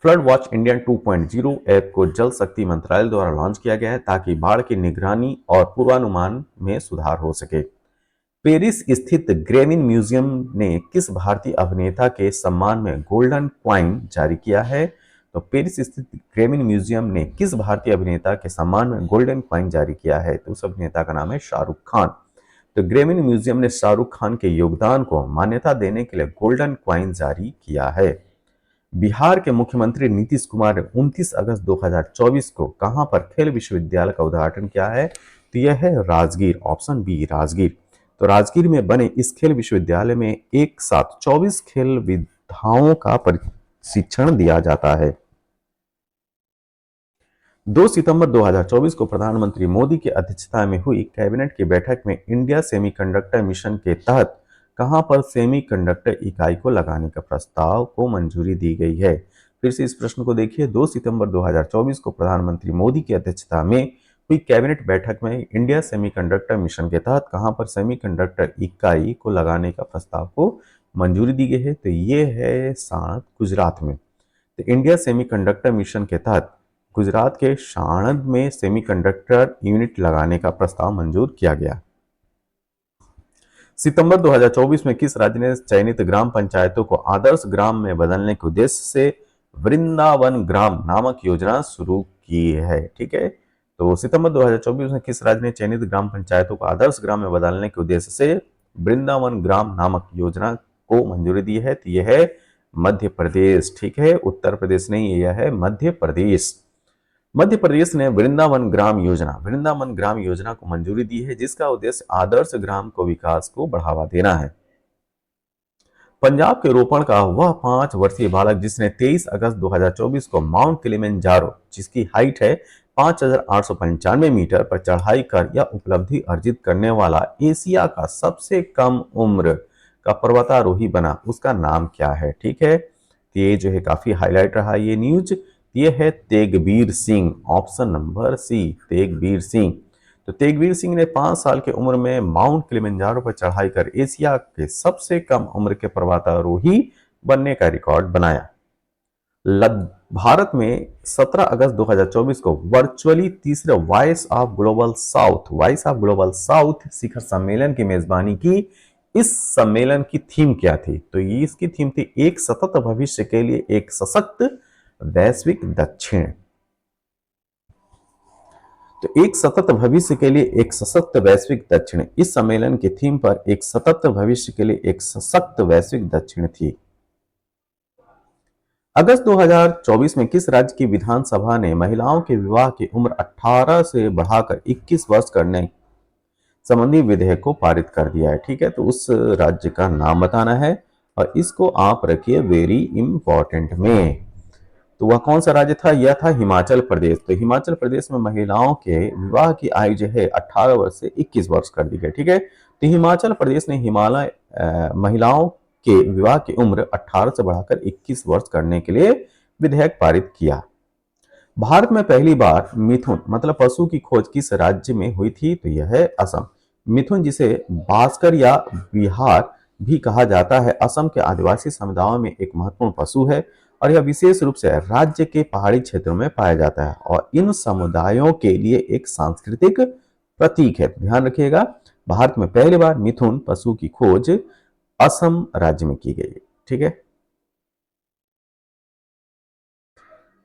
फ्लड वॉच इंडिया 2.0 ऐप को जल शक्ति मंत्रालय द्वारा लॉन्च किया गया है ताकि बाढ़ की निगरानी और पूर्वानुमान में सुधार हो सके। पेरिस स्थित ग्रेमिन म्यूजियम ने किस भारतीय अभिनेता के सम्मान में गोल्डन क्वाइन जारी किया है? तो पेरिस स्थित ग्रेमिन म्यूजियम ने किस भारतीय अभिनेता के सम्मान में गोल्डन क्वाइन जारी किया है? तो उस अभिनेता का नाम है शाहरुख खान। तो ग्रेमिन म्यूजियम ने शाहरुख खान के योगदान को मान्यता देने के लिए गोल्डन क्वाइन जारी किया है। बिहार के मुख्यमंत्री नीतीश कुमार ने 29 अगस्त 2024 को कहां पर खेल विश्वविद्यालय का उद्घाटन किया है? तो यह है राजगीर, ऑप्शन बी राजगीर। तो राजगीर में बने इस खेल विश्वविद्यालय में एक साथ 24 खेल विधाओं का प्रशिक्षण दिया जाता है। 2 सितंबर 2024 को प्रधानमंत्री मोदी की अध्यक्षता में हुई कैबिनेट की बैठक में इंडिया सेमीकंडक्टर मिशन के तहत कहां पर सेमीकंडक्टर इकाई को लगाने का प्रस्ताव को मंजूरी दी गई है? फिर से इस प्रश्न को देखिए, 2 सितंबर 2024 को प्रधानमंत्री मोदी की अध्यक्षता में हुई कैबिनेट बैठक में इंडिया सेमीकंडक्टर मिशन के तहत कहां पर सेमीकंडक्टर इकाई को लगाने का प्रस्ताव को मंजूरी दी गई है? तो ये है साणंद, गुजरात में। तो इंडिया सेमीकंडक्टर मिशन के तहत गुजरात के साणंद में सेमीकंडक्टर यूनिट लगाने का प्रस्ताव मंजूर किया गया। सितंबर 2024 में किस राज्य ने चयनित ग्राम पंचायतों को आदर्श ग्राम में बदलने के उद्देश्य से वृंदावन ग्राम नामक योजना शुरू की है? ठीक है, तो सितंबर 2024 में किस राज्य ने चयनित ग्राम पंचायतों को आदर्श ग्राम में बदलने के उद्देश्य से वृंदावन ग्राम नामक योजना को मंजूरी दी है? तो यह है मध्य प्रदेश। ठीक है, उत्तर प्रदेश नहीं, यह है मध्य प्रदेश। मध्य प्रदेश ने वृंदावन ग्राम योजना को मंजूरी दी है, जिसका उद्देश्य आदर्श ग्राम को विकास को बढ़ावा देना है। पंजाब के रोपण का वह 5 वर्षीय बालक जिसने 23 अगस्त 2024 को माउंट किलिमंजारो, जिसकी हाइट है 5,895 मीटर, पर चढ़ाई कर यह उपलब्धि अर्जित करने वाला एशिया का सबसे कम उम्र का पर्वतारोही बना, उसका नाम क्या है? ठीक है, ये जो है काफी हाईलाइट रहा ये न्यूज। ये है Tegbir Singh, option number C, Tegbir Singh. तो तेगबीर सिंह ने 5 साल की उम्र में माउंट किलिमंजारो पर चढ़ाई कर एशिया के सबसे कम उम्र के पर्वतारोही बनने का रिकॉर्ड बनाया। भारत में 17 अगस्त 2024 को वर्चुअली तीसरे वॉइस ऑफ ग्लोबल साउथ शिखर सम्मेलन की मेजबानी की। इस सम्मेलन की थीम क्या थी? तो ये इसकी थीम थी एक सतत भविष्य के लिए एक सशक्त वैश्विक दक्षिण। तो एक सतत भविष्य के लिए एक सशक्त वैश्विक दक्षिण, इस सम्मेलन की थीम पर एक सतत भविष्य के लिए एक सशक्त वैश्विक दक्षिण थी। अगस्त 2024 में किस राज्य की विधानसभा ने महिलाओं के विवाह की उम्र 18 से बढ़ाकर 21 वर्ष करने संबंधी विधेयक को पारित कर दिया है? ठीक है, तो उस राज्य का नाम बताना है और इसको आप रखिए वेरी इंपॉर्टेंट में। तो वह कौन सा राज्य था? यह था हिमाचल प्रदेश। तो हिमाचल प्रदेश में महिलाओं के विवाह की आयु जो है 18 वर्ष से 21 वर्ष कर दी गई। ठीक है, तो हिमाचल प्रदेश ने महिलाओं के विवाह की उम्र 18 से बढ़ाकर 21 वर्ष करने के लिए विधेयक पारित किया। भारत में पहली बार मिथुन मतलब पशु की खोज किस राज्य में हुई थी? तो यह है असम। मिथुन, जिसे भास्कर या बिहार भी कहा जाता है, असम के आदिवासी समुदायों में एक महत्वपूर्ण पशु है और यह विशेष रूप से राज्य के पहाड़ी क्षेत्रों में पाया जाता है और इन समुदायों के लिए एक सांस्कृतिक प्रतीक है। ध्यान रखिएगा, भारत में पहली बार मिथुन पशु की खोज असम राज्य में की गई। ठीक है।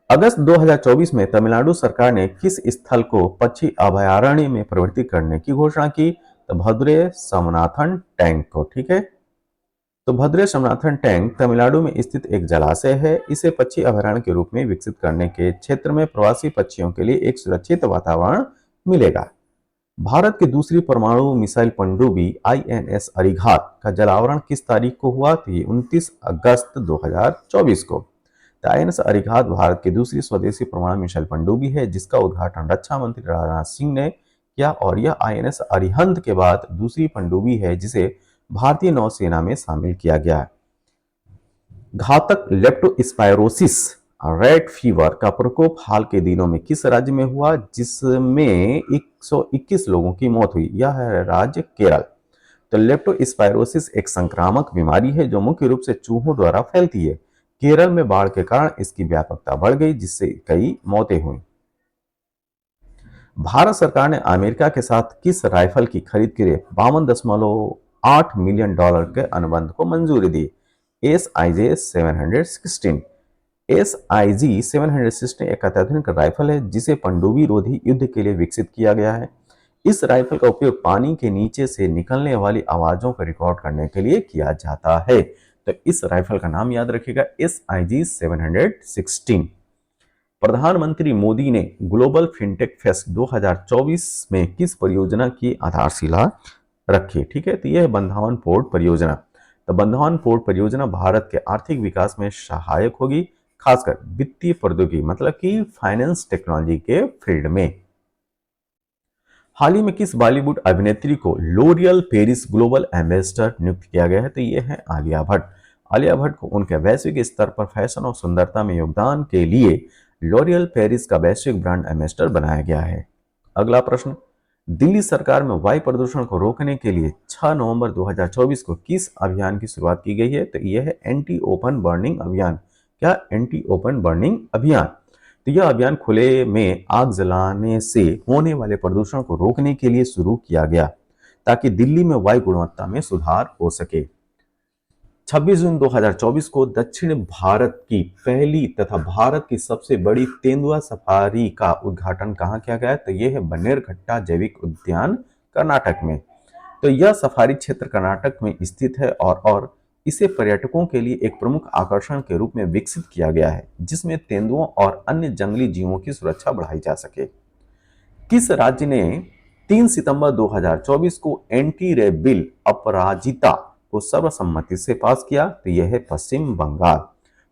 अगस्त 2024 में तमिलनाडु सरकार ने किस स्थल को पक्षी अभयारण्य में परिवर्तित करने की घोषणा की? तो भद्रे सोमनाथन टैंक को। ठीक है। तो भद्रे सोमनाथन टैंक तमिलनाडु में स्थित एक जलाशय है। इसे पक्षी अभयारण्य के रूप में विकसित करने के क्षेत्र में प्रवासी पक्षियों के लिए एक सुरक्षित वातावरण मिलेगा। भारत की दूसरी परमाणु मिसाइल पनडुब्बी आईएनएस अरिघात का जलावरण किस तारीख को हुआ? तो ये 29 अगस्त 2024 को। तो आईएनएस अरिघात भारत की दूसरी स्वदेशी परमाणु मिसाइल पनडुब्बी है, जिसका उद्घाटन रक्षा मंत्री राजनाथ सिंह ने किया, और यह आईएनएस अरिहंत के बाद दूसरी पनडुब्बी है जिसे भारतीय नौसेना में शामिल किया गया। घातक लेप्टोस्पायरोसिस रेड फीवर का प्रकोप हाल के दिनों में किस राज्य में हुआ, जिसमें 121 लोगों की मौत हुई? यह है राज्य केरल। तो लेप्टोस्पायरोसिस एक संक्रामक बीमारी है जो मुख्य रूप से चूहों द्वारा फैलती है। केरल में बाढ़ के कारण इसकी व्यापकता बढ़ गई, जिससे कई मौतें हुई। भारत सरकार ने अमेरिका के साथ किस राइफल की खरीद के लिए 52.8 मिलियन डॉलर के अनुबंध को मंजूरी दी? SIG 716। SIG 716 एक अत्याधुनिक राइफल है जिसे पनडुब्बी रोधी युद्ध के लिए विकसित किया गया है। इस राइफल का उपयोग पानी के नीचे से निकलने वाली आवाजों को रिकॉर्ड करने के लिए किया जाता है। तो इस राइफल का नाम याद रखिएगा, SIG 716। प्रधानमंत्री मोदी ने ग्लोबल फिनटेक फेस्ट 2024 में किस परियोजना की आधारशिला रखी? ठीक है। तो यह है बंधावन पोर्ट परियोजना। तो बंधावन पोर्ट परियोजना भारत के आर्थिक विकास में सहायक होगी, खासकर वित्तीय प्रौद्योगिकी मतलब कि फाइनेंस टेक्नोलॉजी के फील्ड में। हाल ही में किस बॉलीवुड अभिनेत्री को लोरियल पेरिस ग्लोबल एम्बेसडर नियुक्त किया गया है? तो यह है आलिया भट्ट। आलिया भट्ट को उनके वैश्विक स्तर पर फैशन और सुंदरता में योगदान के लिए लोरियल पेरिस का वैश्विक ब्रांड एम्बेसडर बनाया गया है। अगला प्रश्न, दिल्ली सरकार में वायु प्रदूषण को रोकने के लिए 6 नवंबर 2024 को किस अभियान की शुरुआत की गई है? तो यह है एंटी ओपन बर्निंग अभियान। क्या? एंटी ओपन बर्निंग अभियान। तो यह अभियान खुले में आग जलाने से होने वाले प्रदूषण को रोकने के लिए शुरू किया गया ताकि दिल्ली में वायु गुणवत्ता में सुधार हो सके। 26 जून 2024 को दक्षिण भारत की पहली तथा भारत की सबसे बड़ी तेंदुआ सफारी का उद्घाटन कहाँ किया गया? तो यह है बन्नेरघट्टा जैविक उद्यान कर्नाटक में। तो यह सफारी क्षेत्र कर्नाटक में स्थित है और इसे पर्यटकों के लिए एक प्रमुख आकर्षण के रूप में विकसित किया गया है, जिसमें तेंदुओं और अन्य जंगली जीवों की सुरक्षा बढ़ाई जा सके। किस राज्य ने 3 सितंबर 2024 को एंटी रेप बिल अपराजिता को सर्वसम्मति से पास किया? तो यह है पश्चिम बंगाल।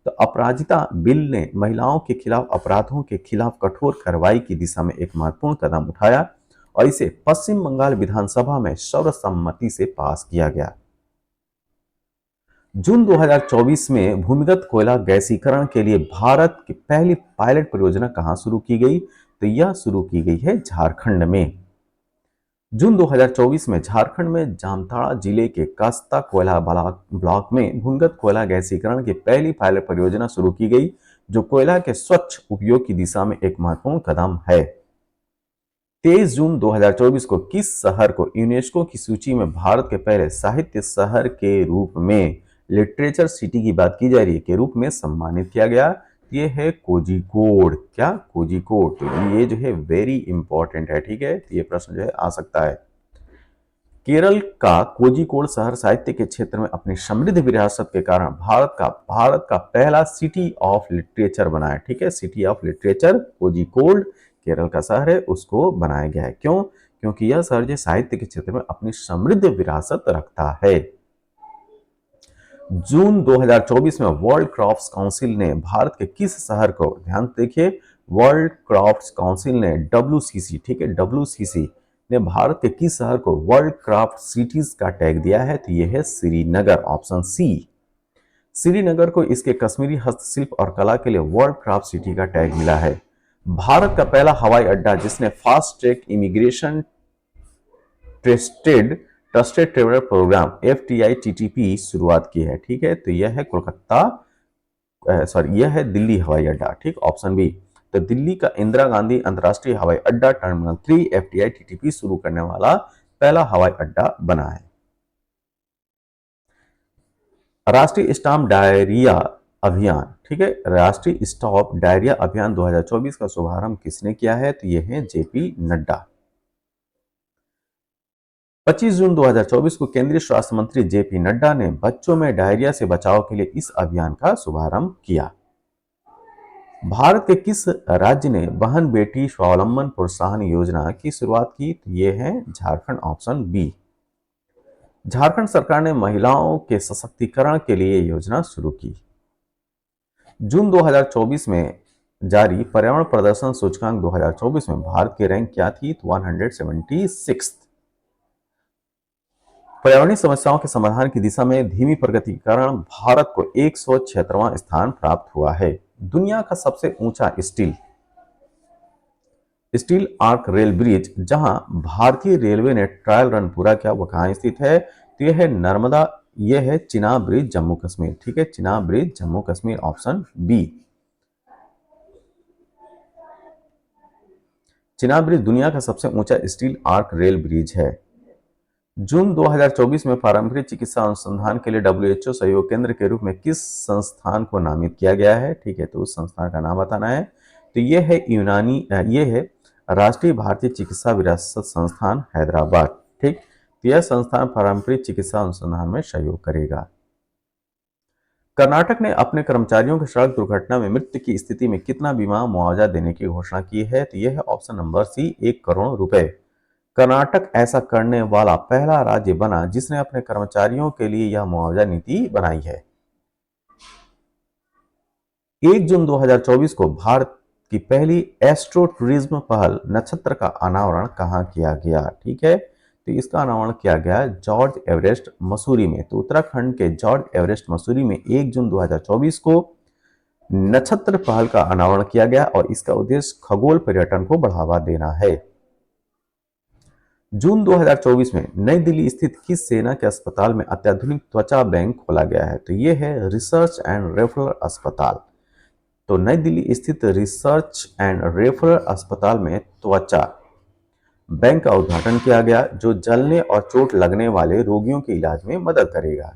तो अपराजिता बिल ने महिलाओं के खिलाफ अपराधों के खिलाफ कठोर कार्रवाई की दिशा में एक महत्वपूर्ण कदम उठाया और इसे पश्चिम बंगाल विधानसभा में सर्वसम्मति से पास किया गया। जून 2024 में भूमिगत कोयला गैसीकरण के लिए भारत की पहली पायलट परियोजना कहां शुरू की गई? तो यह शुरू की गई है झारखंड में। जून 2024 में झारखंड में जामताड़ा जिले के कास्ता कोयला ब्लॉक में भूमिगत कोयला गैसीकरण की पहली पायलट परियोजना शुरू की गई, जो कोयला के स्वच्छ उपयोग की दिशा में एक महत्वपूर्ण कदम है। 23 जून 2024 को किस शहर को यूनेस्को की सूची में भारत के पहले साहित्य शहर के रूप में, लिटरेचर सिटी की बात की जा रही है, के रूप में सम्मानित किया गया? ये है कोझिकोड। क्या? कोझिकोड। तो ये जो है वेरी इंपॉर्टेंट है। ठीक है। तो ये प्रश्न जो है आ सकता है। केरल का कोझिकोड शहर साहित्य के क्षेत्र में अपनी समृद्ध विरासत के कारण भारत का पहला सिटी ऑफ लिटरेचर बना है। ठीक है। City of literature Kozhikode Kerala का शहर है, उसको बनाया गया है। क्यों? क्योंकि यह शहर जो साहित्य के क्षेत्र में अपनी समृद्ध विरासत रखता है। जून 2024 में वर्ल्ड क्रॉफ्ट्स काउंसिल ने भारत के किस शहर को, ध्यान देखिए, वर्ल्ड क्रॉफ्ट्स काउंसिल ने WCC, ठीक है, WCC ने भारत के किस शहर को वर्ल्ड क्राफ्ट सिटीज का टैग दिया है? तो यह है श्रीनगर, ऑप्शन सी। श्रीनगर को इसके कश्मीरी हस्तशिल्प और कला के लिए वर्ल्ड क्राफ्ट सिटी का टैग मिला है। भारत का पहला हवाई अड्डा जिसने fast track immigration trusted traveller programme FTI-TTP शुरुआत की है। ठीक है। तो यह है यह है दिल्ली हवाई अड्डा। ठीक, ऑप्शन बी। तो दिल्ली का इंदिरा गांधी अंतर्राष्ट्रीय हवाई अड्डा टर्मिनल 3 FTI-TTP शुरू करने वाला पहला हवाई अड्डा बना है। राष्ट्रीय स्टाम्प डायरिया अभियान, ठीक है, राष्ट्रीय स्टॉप डायरिया अभियान 2024 का शुभारंभ किसने किया है? तो ये है जेपी नड्डा। 25 जून 2024 को केंद्रीय स्वास्थ्य मंत्री जेपी नड्डा ने बच्चों में डायरिया से बचाव के लिए इस अभियान का शुभारंभ किया। भारत के किस राज्य ने बहन बेटी स्वावलंबन प्रोत्साहन योजना की शुरुआत की? तो ये है झारखंड, ऑप्शन बी। झारखंड सरकार ने महिलाओं के सशक्तिकरण के लिए योजना शुरू की। जून 2024 में जारी पर्यावरण प्रदर्शन सूचकांक 2024 में भारत की रैंक क्या थी? 176। पर्यावरणीय समस्याओं के समाधान की दिशा में धीमी प्रगति के कारण भारत को 176वां स्थान प्राप्त हुआ है। दुनिया का सबसे ऊंचा स्टील आर्क रेल ब्रिज जहां भारतीय रेलवे ने ट्रायल रन पूरा किया, वो कहां स्थित है? तो यह है नर्मदा, यह है चिनाब ब्रिज, जम्मू कश्मीर, ठीक है, Chenab bridge, Jammu Kashmir, option B. Chenab bridge दुनिया का सबसे ऊंचा स्टील आर्क रेल ब्रिज है। जून 2024 में पारंपरिक चिकित्सा अनुसंधान के लिए डब्ल्यूएचओ सहयोग केंद्र के रूप में किस संस्थान को नामित किया गया है? ठीक है, तो उस संस्थान का नाम बताना है। तो ये है ये है राष्ट्रीय भारतीय चिकित्सा विरासत संस्थान हैदराबाद, ठीक। तो यह संस्थान पारंपरिक चिकित्सा अनुसंधान में सहयोग करेगा। कर्नाटक ने अपने कर्मचारियों की सड़क दुर्घटना में मृत्यु की स्थिति में कितना बीमा मुआवजा देने की घोषणा की है? तो यह है ऑप्शन नंबर सी, 1 करोड़ रुपए। कर्नाटक ऐसा करने वाला पहला राज्य बना जिसने अपने कर्मचारियों के लिए यह मुआवजा नीति बनाई है। 1 जून 2024 को भारत की पहली एस्ट्रो टूरिज्म पहल नक्षत्र का अनावरण कहां किया गया? ठीक है, तो इसका अनावरण किया गया जॉर्ज एवरेस्ट मसूरी में। तो उत्तराखंड के जॉर्ज एवरेस्ट मसूरी में 1 जून 2024 को नक्षत्र पहल का अनावरण किया गया और इसका उद्देश्य खगोल पर्यटन को बढ़ावा देना है। जून 2024 में नई दिल्ली स्थित किस सेना के अस्पताल में अत्याधुनिक त्वचा बैंक खोला गया है? तो यह है रिसर्च एंड रेफरल अस्पताल। तो नई दिल्ली स्थित रिसर्च एंड रेफरल अस्पताल में त्वचा बैंक का उद्घाटन किया गया जो जलने और चोट लगने वाले रोगियों के इलाज में मदद करेगा।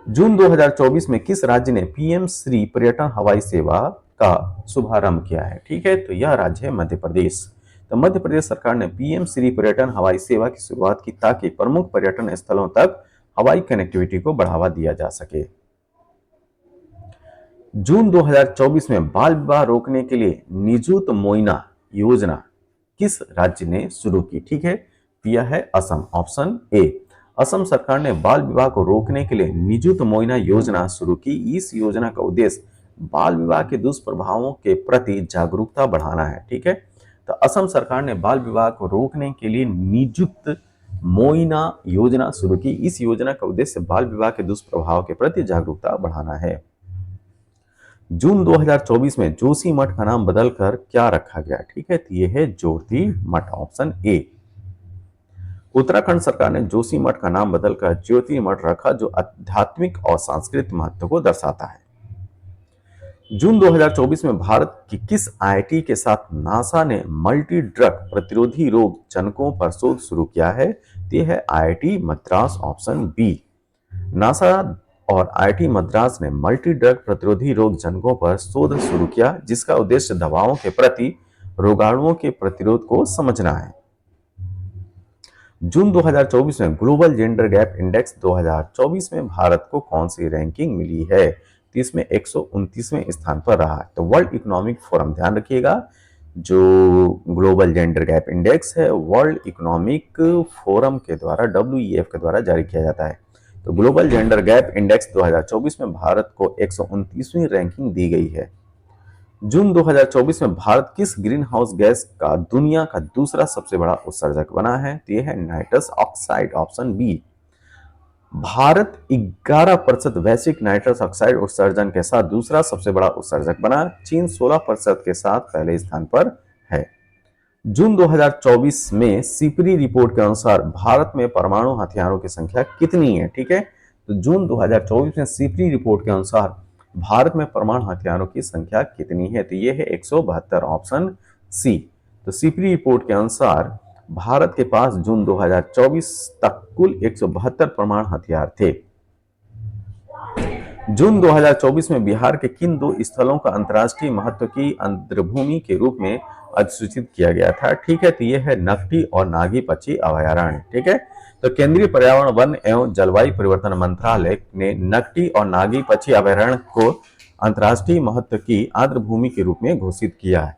जून 2024 में किस राज्य ने पीएम श्री पर्यटन हवाई सेवा का शुभारंभ किया है? ठीक है, तो यह राज्य है मध्य प्रदेश। तो मध्य प्रदेश सरकार ने पीएम श्री पर्यटन हवाई सेवा की शुरुआत की ताकि प्रमुख पर्यटन स्थलों तक हवाई कनेक्टिविटी को बढ़ावा दिया जा सके। जून 2024 में बाल विवाह रोकने के लिए निजुत मोइना योजना किस राज्य ने शुरू की? ठीक है, यह है असम, ऑप्शन ए। असम सरकार ने बाल विवाह को रोकने के लिए निजुत मोइना योजना शुरू की। इस योजना का उद्देश्य बाल विवाह के दुष्प्रभावों के प्रति जागरूकता बढ़ाना है। ठीक है, तो असम सरकार ने बाल विवाह को रोकने के लिए निजुत मोइना योजना शुरू की। इस योजना का उद्देश्य बाल विवाह के दुष्प्रभाव के प्रति जागरूकता बढ़ाना है। जून 2024 में जोशी मठ का नाम बदलकर क्या रखा गया? ठीक है, तो यह है ज्योति मठ, ऑप्शन ए। उत्तराखंड सरकार ने जोशी मठ का नाम बदलकर ज्योति मठ रखा जो आध्यात्मिक और सांस्कृतिक महत्व को दर्शाता है। जून 2024 में भारत की किस आईआईटी के साथ नासा ने मल्टी ड्रग प्रतिरोधी रोग जनकों पर शोध शुरू किया है? तो यह है IIT Madras, option B. NASA और आईआईटी मद्रास ने मल्टी ड्रग प्रतिरोधी रोग जनकों पर शोध शुरू किया जिसका उद्देश्य दवाओं के प्रति रोगाणुओं के प्रतिरोध को समझना है। जून 2024 में ग्लोबल जेंडर गैप इंडेक्स 2024 में भारत को कौन सी रैंकिंग मिली है? तो इसमें 129वें स्थान पर रहा। तो वर्ल्ड इकोनॉमिक फोरम, ध्यान रखिएगा, जो ग्लोबल जेंडर गैप इंडेक्स है वर्ल्ड इकोनॉमिक फोरम के द्वारा, WEF के द्वारा जारी किया जाता है। तो ग्लोबल जेंडर गैप इंडेक्स 2024 में भारत को 129वीं रैंकिंग दी गई है। जून 2024 में भारत किस ग्रीन हाउस गैस का दुनिया का दूसरा सबसे बड़ा उत्सर्जक बना है? तो यह है nitrous oxide, option B. Bharat 11% वैश्विक नाइट्रस ऑक्साइड उत्सर्जन के साथ दूसरा सबसे बड़ा उत्सर्जक बना। चीन 16% के साथ पहले स्थान पर है। जून 2024 में सीपरी रिपोर्ट के अनुसार भारत में परमाणु हथियारों की संख्या कितनी है? ठीक है, तो जून 2024 में सीपरी रिपोर्ट के अनुसार भारत में परमाणु हथियारों की संख्या कितनी है? तो यह है 172, ऑप्शन सी। तो सीपरी रिपोर्ट के अनुसार भारत के पास जून 2024 तक कुल 172 परमाणु हथियार थे। जून 2024 में बिहार के किन दो स्थलों का अंतर्राष्ट्रीय महत्व की आर्द्रभूमि के रूप में अधिसूचित किया गया था? ठीक है, तो यह है नकटी और नागी पक्षी अभयारण्य। ठीक है, तो केंद्रीय पर्यावरण वन एवं जलवायु परिवर्तन मंत्रालय ने नकटी और नागी पक्षी अभयारण्य को अंतर्राष्ट्रीय महत्व की आर्द्रभूमि के रूप में घोषित किया है।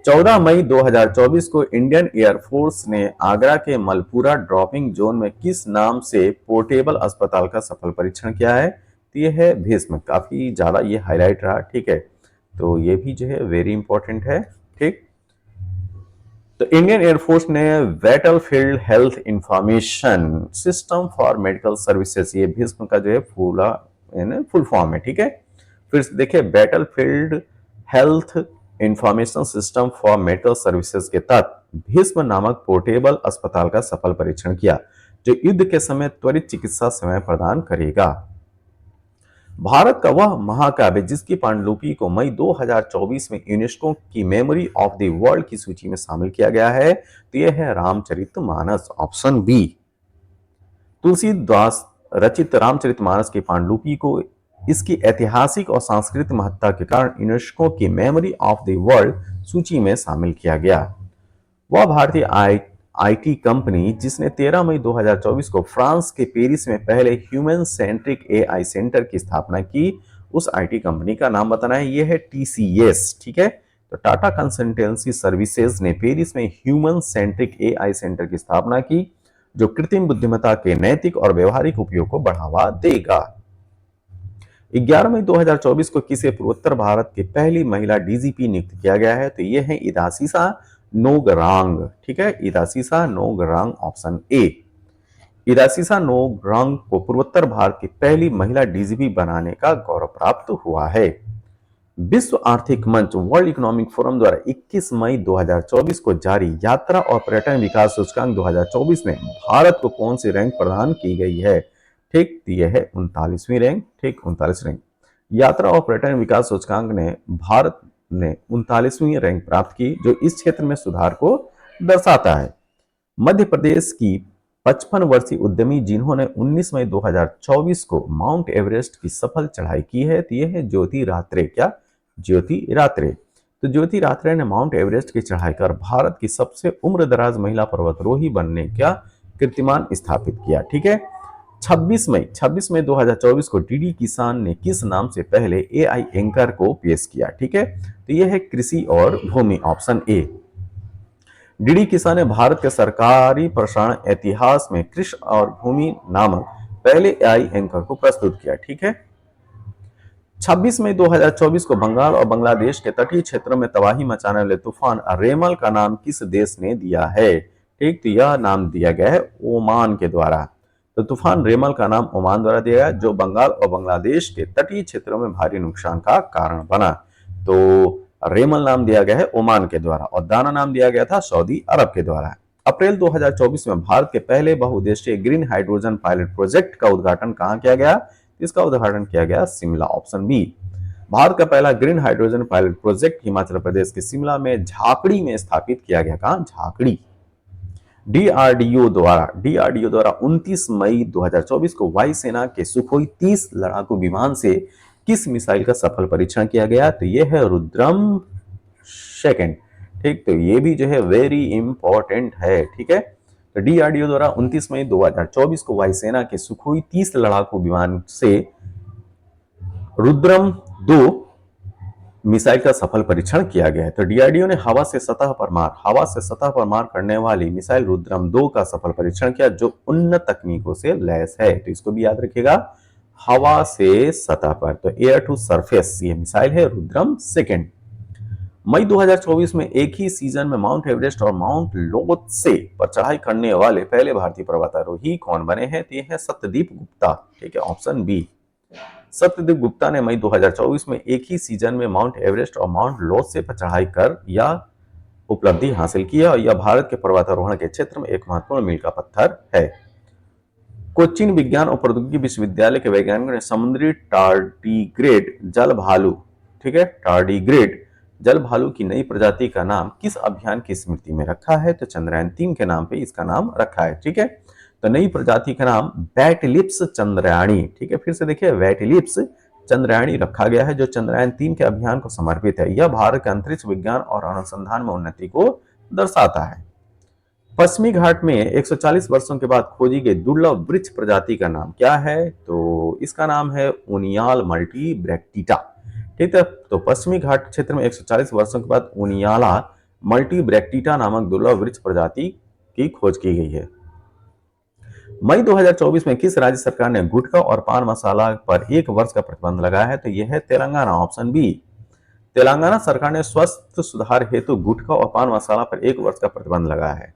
14 मई 2024 को इंडियन एयरफोर्स ने आगरा के मलपुरा ड्रॉपिंग जोन में किस नाम से पोर्टेबल अस्पताल का सफल परीक्षण किया है? तो ये है भीष्म। काफी ज्यादा ये हाईलाइट रहा। ठीक है, तो ये भी जो है वेरी इंपॉर्टेंट है। ठीक, तो इंडियन एयरफोर्स ने battlefield health information system for medical services, ये भीष्म का जो है फुल फॉर्म है। ठीक है, फिर देखिए battlefield health information system for medical services के तहत भीष्म नामक पोर्टेबल अस्पताल का सफल परीक्षण किया, जो युद्ध के समय त्वरित चिकित्सा सेवाएं प्रदान करेगा। भारत का वह महाकाव्य जिसकी पांडुलिपि को मई 2024 में यूनेस्को की मेमोरी ऑफ द वर्ल्ड की सूची में शामिल किया गया है, तो यह है रामचरितमानस, ऑप्शन बी। तुलसीदास रचित रामचरितमानस की पांडुलिपि को इसकी ऐतिहासिक और सांस्कृतिक महत्ता के कारण यूनेस्को की मेमोरी ऑफ द वर्ल्ड सूची में शामिल किया गया। वह भारतीय आईटी कंपनी जिसने 13 मई 2024 को फ्रांस के पेरिस में पहले ह्यूमन सेंट्रिक एआई सेंटर की स्थापना की, उस आईटी कंपनी का नाम बताना है। यह है टीसीएस। ठीक है, तो टाटा कंसल्टेंसी सर्विसेज ने पेरिस में ह्यूमन सेंट्रिक एआई सेंटर की स्थापना की, जो कृत्रिम बुद्धिमत्ता के नैतिक और व्यवहारिक उपयोग को बढ़ावा देगा। 11 मई 2024 को किसे पूर्वोत्तर भारत की पहली महिला डीजीपी नियुक्त किया गया है? तो यह है इदासीसा नोगरांग। ठीक है, इदासीसा नोगरांग, ऑप्शन ए। इदासीसा नोगरांग को पूर्वोत्तर भारत की पहली महिला डीजीपी बनाने का गौरव प्राप्त हुआ है। विश्व आर्थिक मंच वर्ल्ड इकोनॉमिक फोरम द्वारा 21 मई 2024 को जारी यात्रा और पर्यटन विकास सूचकांक 2024 में भारत को कौन सी रैंक प्रदान की गई है? ठीक, यह है 39वीं रैंक। ठीक, 39 रैंक। यात्रा और पर्यटन विकास सूचकांक ने भारत ने 39वीं रैंक प्राप्त की, जो इस क्षेत्र में सुधार को दर्शाता है। मध्य प्रदेश की 55 वर्षीय उद्यमी जिन्होंने 19 मई 2024 को माउंट एवरेस्ट की सफल चढ़ाई की है, तो यह है ज्योति रात्रे। क्या? ज्योति रात्रे। तो ज्योति रात्रे ने माउंट एवरेस्ट की चढ़ाई कर भारत की सबसे उम्रदराज महिला पर्वतारोही बनने का कीर्तिमान स्थापित किया। ठीक है, 26 मई 2024 को डीडी किसान ने किस नाम से पहले एआई एंकर को पेश किया? ठीक है, तो यह है कृषि और भूमि, ऑप्शन ए। डीडी किसान ने भारत के सरकारी प्रसारण इतिहास में कृषि और भूमि नामक पहले एआई एंकर को प्रस्तुत किया। ठीक है, 26 मई 2024 को बंगाल और बांग्लादेश के तटीय क्षेत्रों में तबाही मचाने वाले तूफान रेमल का नाम किस देश ने दिया है? ठीक, तो यह नाम दिया गया है ओमान के द्वारा। तो तूफान रेमल का नाम ओमान द्वारा दिया गया, जो बंगाल और बांग्लादेश के तटीय क्षेत्रों में भारी नुकसान का कारण बना। तो रेमल नाम दिया गया है ओमान के द्वारा और दाना नाम दिया गया था सऊदी अरब के द्वारा। अप्रैल 2024 में भारत के पहले बहुउद्देशीय ग्रीन हाइड्रोजन पायलट प्रोजेक्ट का उद्घाटन कहां किया गया? इसका उद्घाटन किया गया शिमला, ऑप्शन बी। भारत का पहला green hydrogen pilot project Himachal Pradesh के शिमला में झाकड़ी में स्थापित किया गया। कहां? झाकड़ी। डीआरडीओ द्वारा 29 मई 2024 को वायुसेना के सुखोई 30 लड़ाकू विमान से किस मिसाइल का सफल परीक्षण किया गया? तो यह है रुद्रम सेकंड। ठीक, तो ये भी जो है वेरी इंपॉर्टेंट है। ठीक है, तो डीआरडीओ द्वारा 29 मई 2024 को वायुसेना के सुखोई 30 लड़ाकू विमान से रुद्रम 2 मिसाइल का सफल परीक्षण किया गया है। तो डीआरडीओ ने हवा से सतह पर मार करने वाली मिसाइल रुद्रम 2 का सफल परीक्षण किया, जो उन्नत तकनीकों से लैस है। तो इसको भी याद रखिएगा, हवा से सतह पर, तो एयर टू सरफेस ये मिसाइल है रुद्रम सेकंड। मई 2024 में एक ही सीजन में माउंट एवरेस्ट और माउंट लोत्से पर चढ़ाई करने वाले पहले भारतीय पर्वतारोही कौन बने हैं? तो ये है सत्यदीप गुप्ता। ठीक है, ऑप्शन बी। सत्यदीप गुप्ता ने मई 2024 में एक ही सीजन में माउंट एवरेस्ट और माउंट लोत्से पर चढ़ाई कर यह उपलब्धि हासिल की है और यह भारत के पर्वतारोहण के क्षेत्र में एक महत्वपूर्ण मील का पत्थर है। कोचीन विज्ञान और प्रौद्योगिकी विश्वविद्यालय के वैज्ञानिकों ने समुद्री टार्डीग्रेड जल भालू, ठीक है, टार्डीग्रेड जल भालू की नई प्रजाति का नाम किस अभियान की स्मृति में रखा है? तो चंद्रयान 3 के नाम पे इसका नाम रखा है। ठीक है, तो नई प्रजाति का नाम वैटलिप्स चंद्रयानी, ठीक है, फिर से देखिए वैटलिप्स चंद्रयानी रखा गया है, जो चंद्रयान 3 के अभियान को समर्पित है। यह भारत के अंतरिक्ष विज्ञान और अनुसंधान में उन्नति को दर्शाता है। पश्चिमी घाट में 140 वर्षों के बाद खोजी गई दुर्लभ वृक्ष प्रजाति का नाम क्या है? तो इसका नाम है उनियाल मल्टीब्रैक्टिटा। ठीक है, तो पश्चिमी घाट क्षेत्र में 140 वर्षों के बाद उनियाला मल्टीब्रैक्टिटा नामक दुर्लभ वृक्ष प्रजाति की खोज की गई है। मई 2024 में किस राज्य सरकार ने गुटखा और पान मसाला पर 1 वर्ष का प्रतिबंध लगाया है? तो यह है तेलंगाना, ऑप्शन बी। तेलंगाना सरकार ने स्वास्थ्य सुधार हेतु गुटखा और पान मसाला पर 1 वर्ष का प्रतिबंध लगाया है।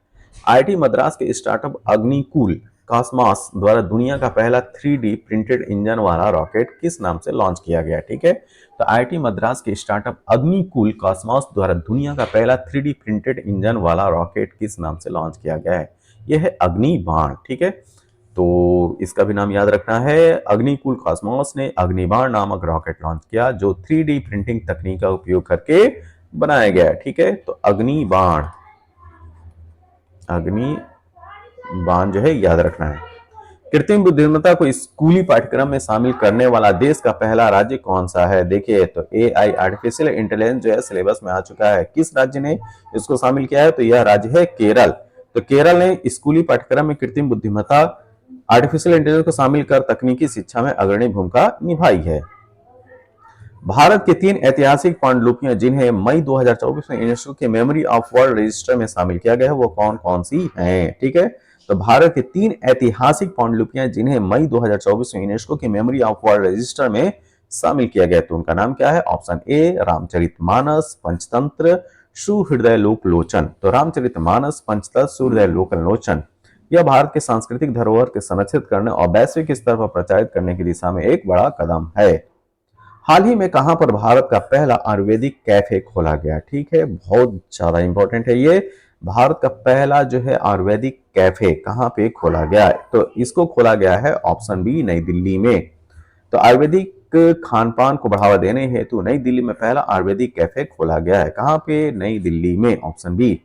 आईआईटी मद्रास के स्टार्टअप अग्निकुल कॉस्मॉस द्वारा दुनिया का पहला 3D प्रिंटेड इंजन वाला रॉकेट किस नाम से लॉन्च किया गया? ठीक है, तो आईआईटी मद्रास के स्टार्टअप अग्निकुल कॉस्मॉस द्वारा दुनिया का पहला 3D प्रिंटेड इंजन वाला रॉकेट किस नाम से लॉन्च किया गया है? यह है अग्निबाण। ठीक है, तो इसका भी नाम याद रखना है। अग्निकुल कॉस्मॉस ने अग्निबाण नामक रॉकेट लॉन्च किया, जो 3D प्रिंटिंग तकनीक का उपयोग करके बनाया गया। ठीक है, तो अग्निबाण जो है याद रखना है। कृत्रिम बुद्धिमत्ता को स्कूली पाठ्यक्रम में शामिल करने वाला देश का पहला राज्य कौन सा है? देखिए, तो AI आर्टिफिशियल इंटेलिजेंस जो है सिलेबस में आ चुका है। किस राज्य ने इसको शामिल किया है? तो यह राज्य है केरल। तो केरल ने स्कूली पाठ्यक्रम में कृत्रिम बुद्धिमत्ता आर्टिफिशियल इंटेलिजेंस को शामिल कर तकनीकी शिक्षा में अग्रणी भूमिका निभाई है। भारत की 3 ऐतिहासिक पांडुलिपियां जिन्हें मई 2024 में यूनेस्को के मेमोरी ऑफ वर्ल्ड रजिस्टर में शामिल किया गया है, वो कौन कौन सी हैं? ठीक है, तो भारत की 3 ऐतिहासिक पांडुलिपियां जिन्हें मई 2024 में यूनेस्को के मेमोरी ऑफ वर्ल्ड रजिस्टर में शामिल किया गया, तो उनका नाम क्या है? Option A Ramcharitmanas, Panchatantra, Suhridaya Lokalochan. तो रामचरितमानस, पंचतंत्र, सुहृदय लोकलोचन यह भारत के सांस्कृतिक धरोहर के संरक्षित करने और वैश्विक स्तर पर प्रचारित करने की दिशा में एक बड़ा कदम है। हाल ही में कहां पर भारत का पहला आयुर्वेदिक कैफे खोला गया? ठीक है, बहुत ज्यादा इंपॉर्टेंट है ये। भारत का पहला जो है आयुर्वेदिक कैफे कहां पे खोला गया है? तो इसको खोला गया है ऑप्शन बी, नई दिल्ली में। तो आयुर्वेदिक खान पान को बढ़ावा देने हेतु नई दिल्ली में पहला आयुर्वेदिक कैफे खोला गया है। कहां पे? नई दिल्ली में, ऑप्शन बी।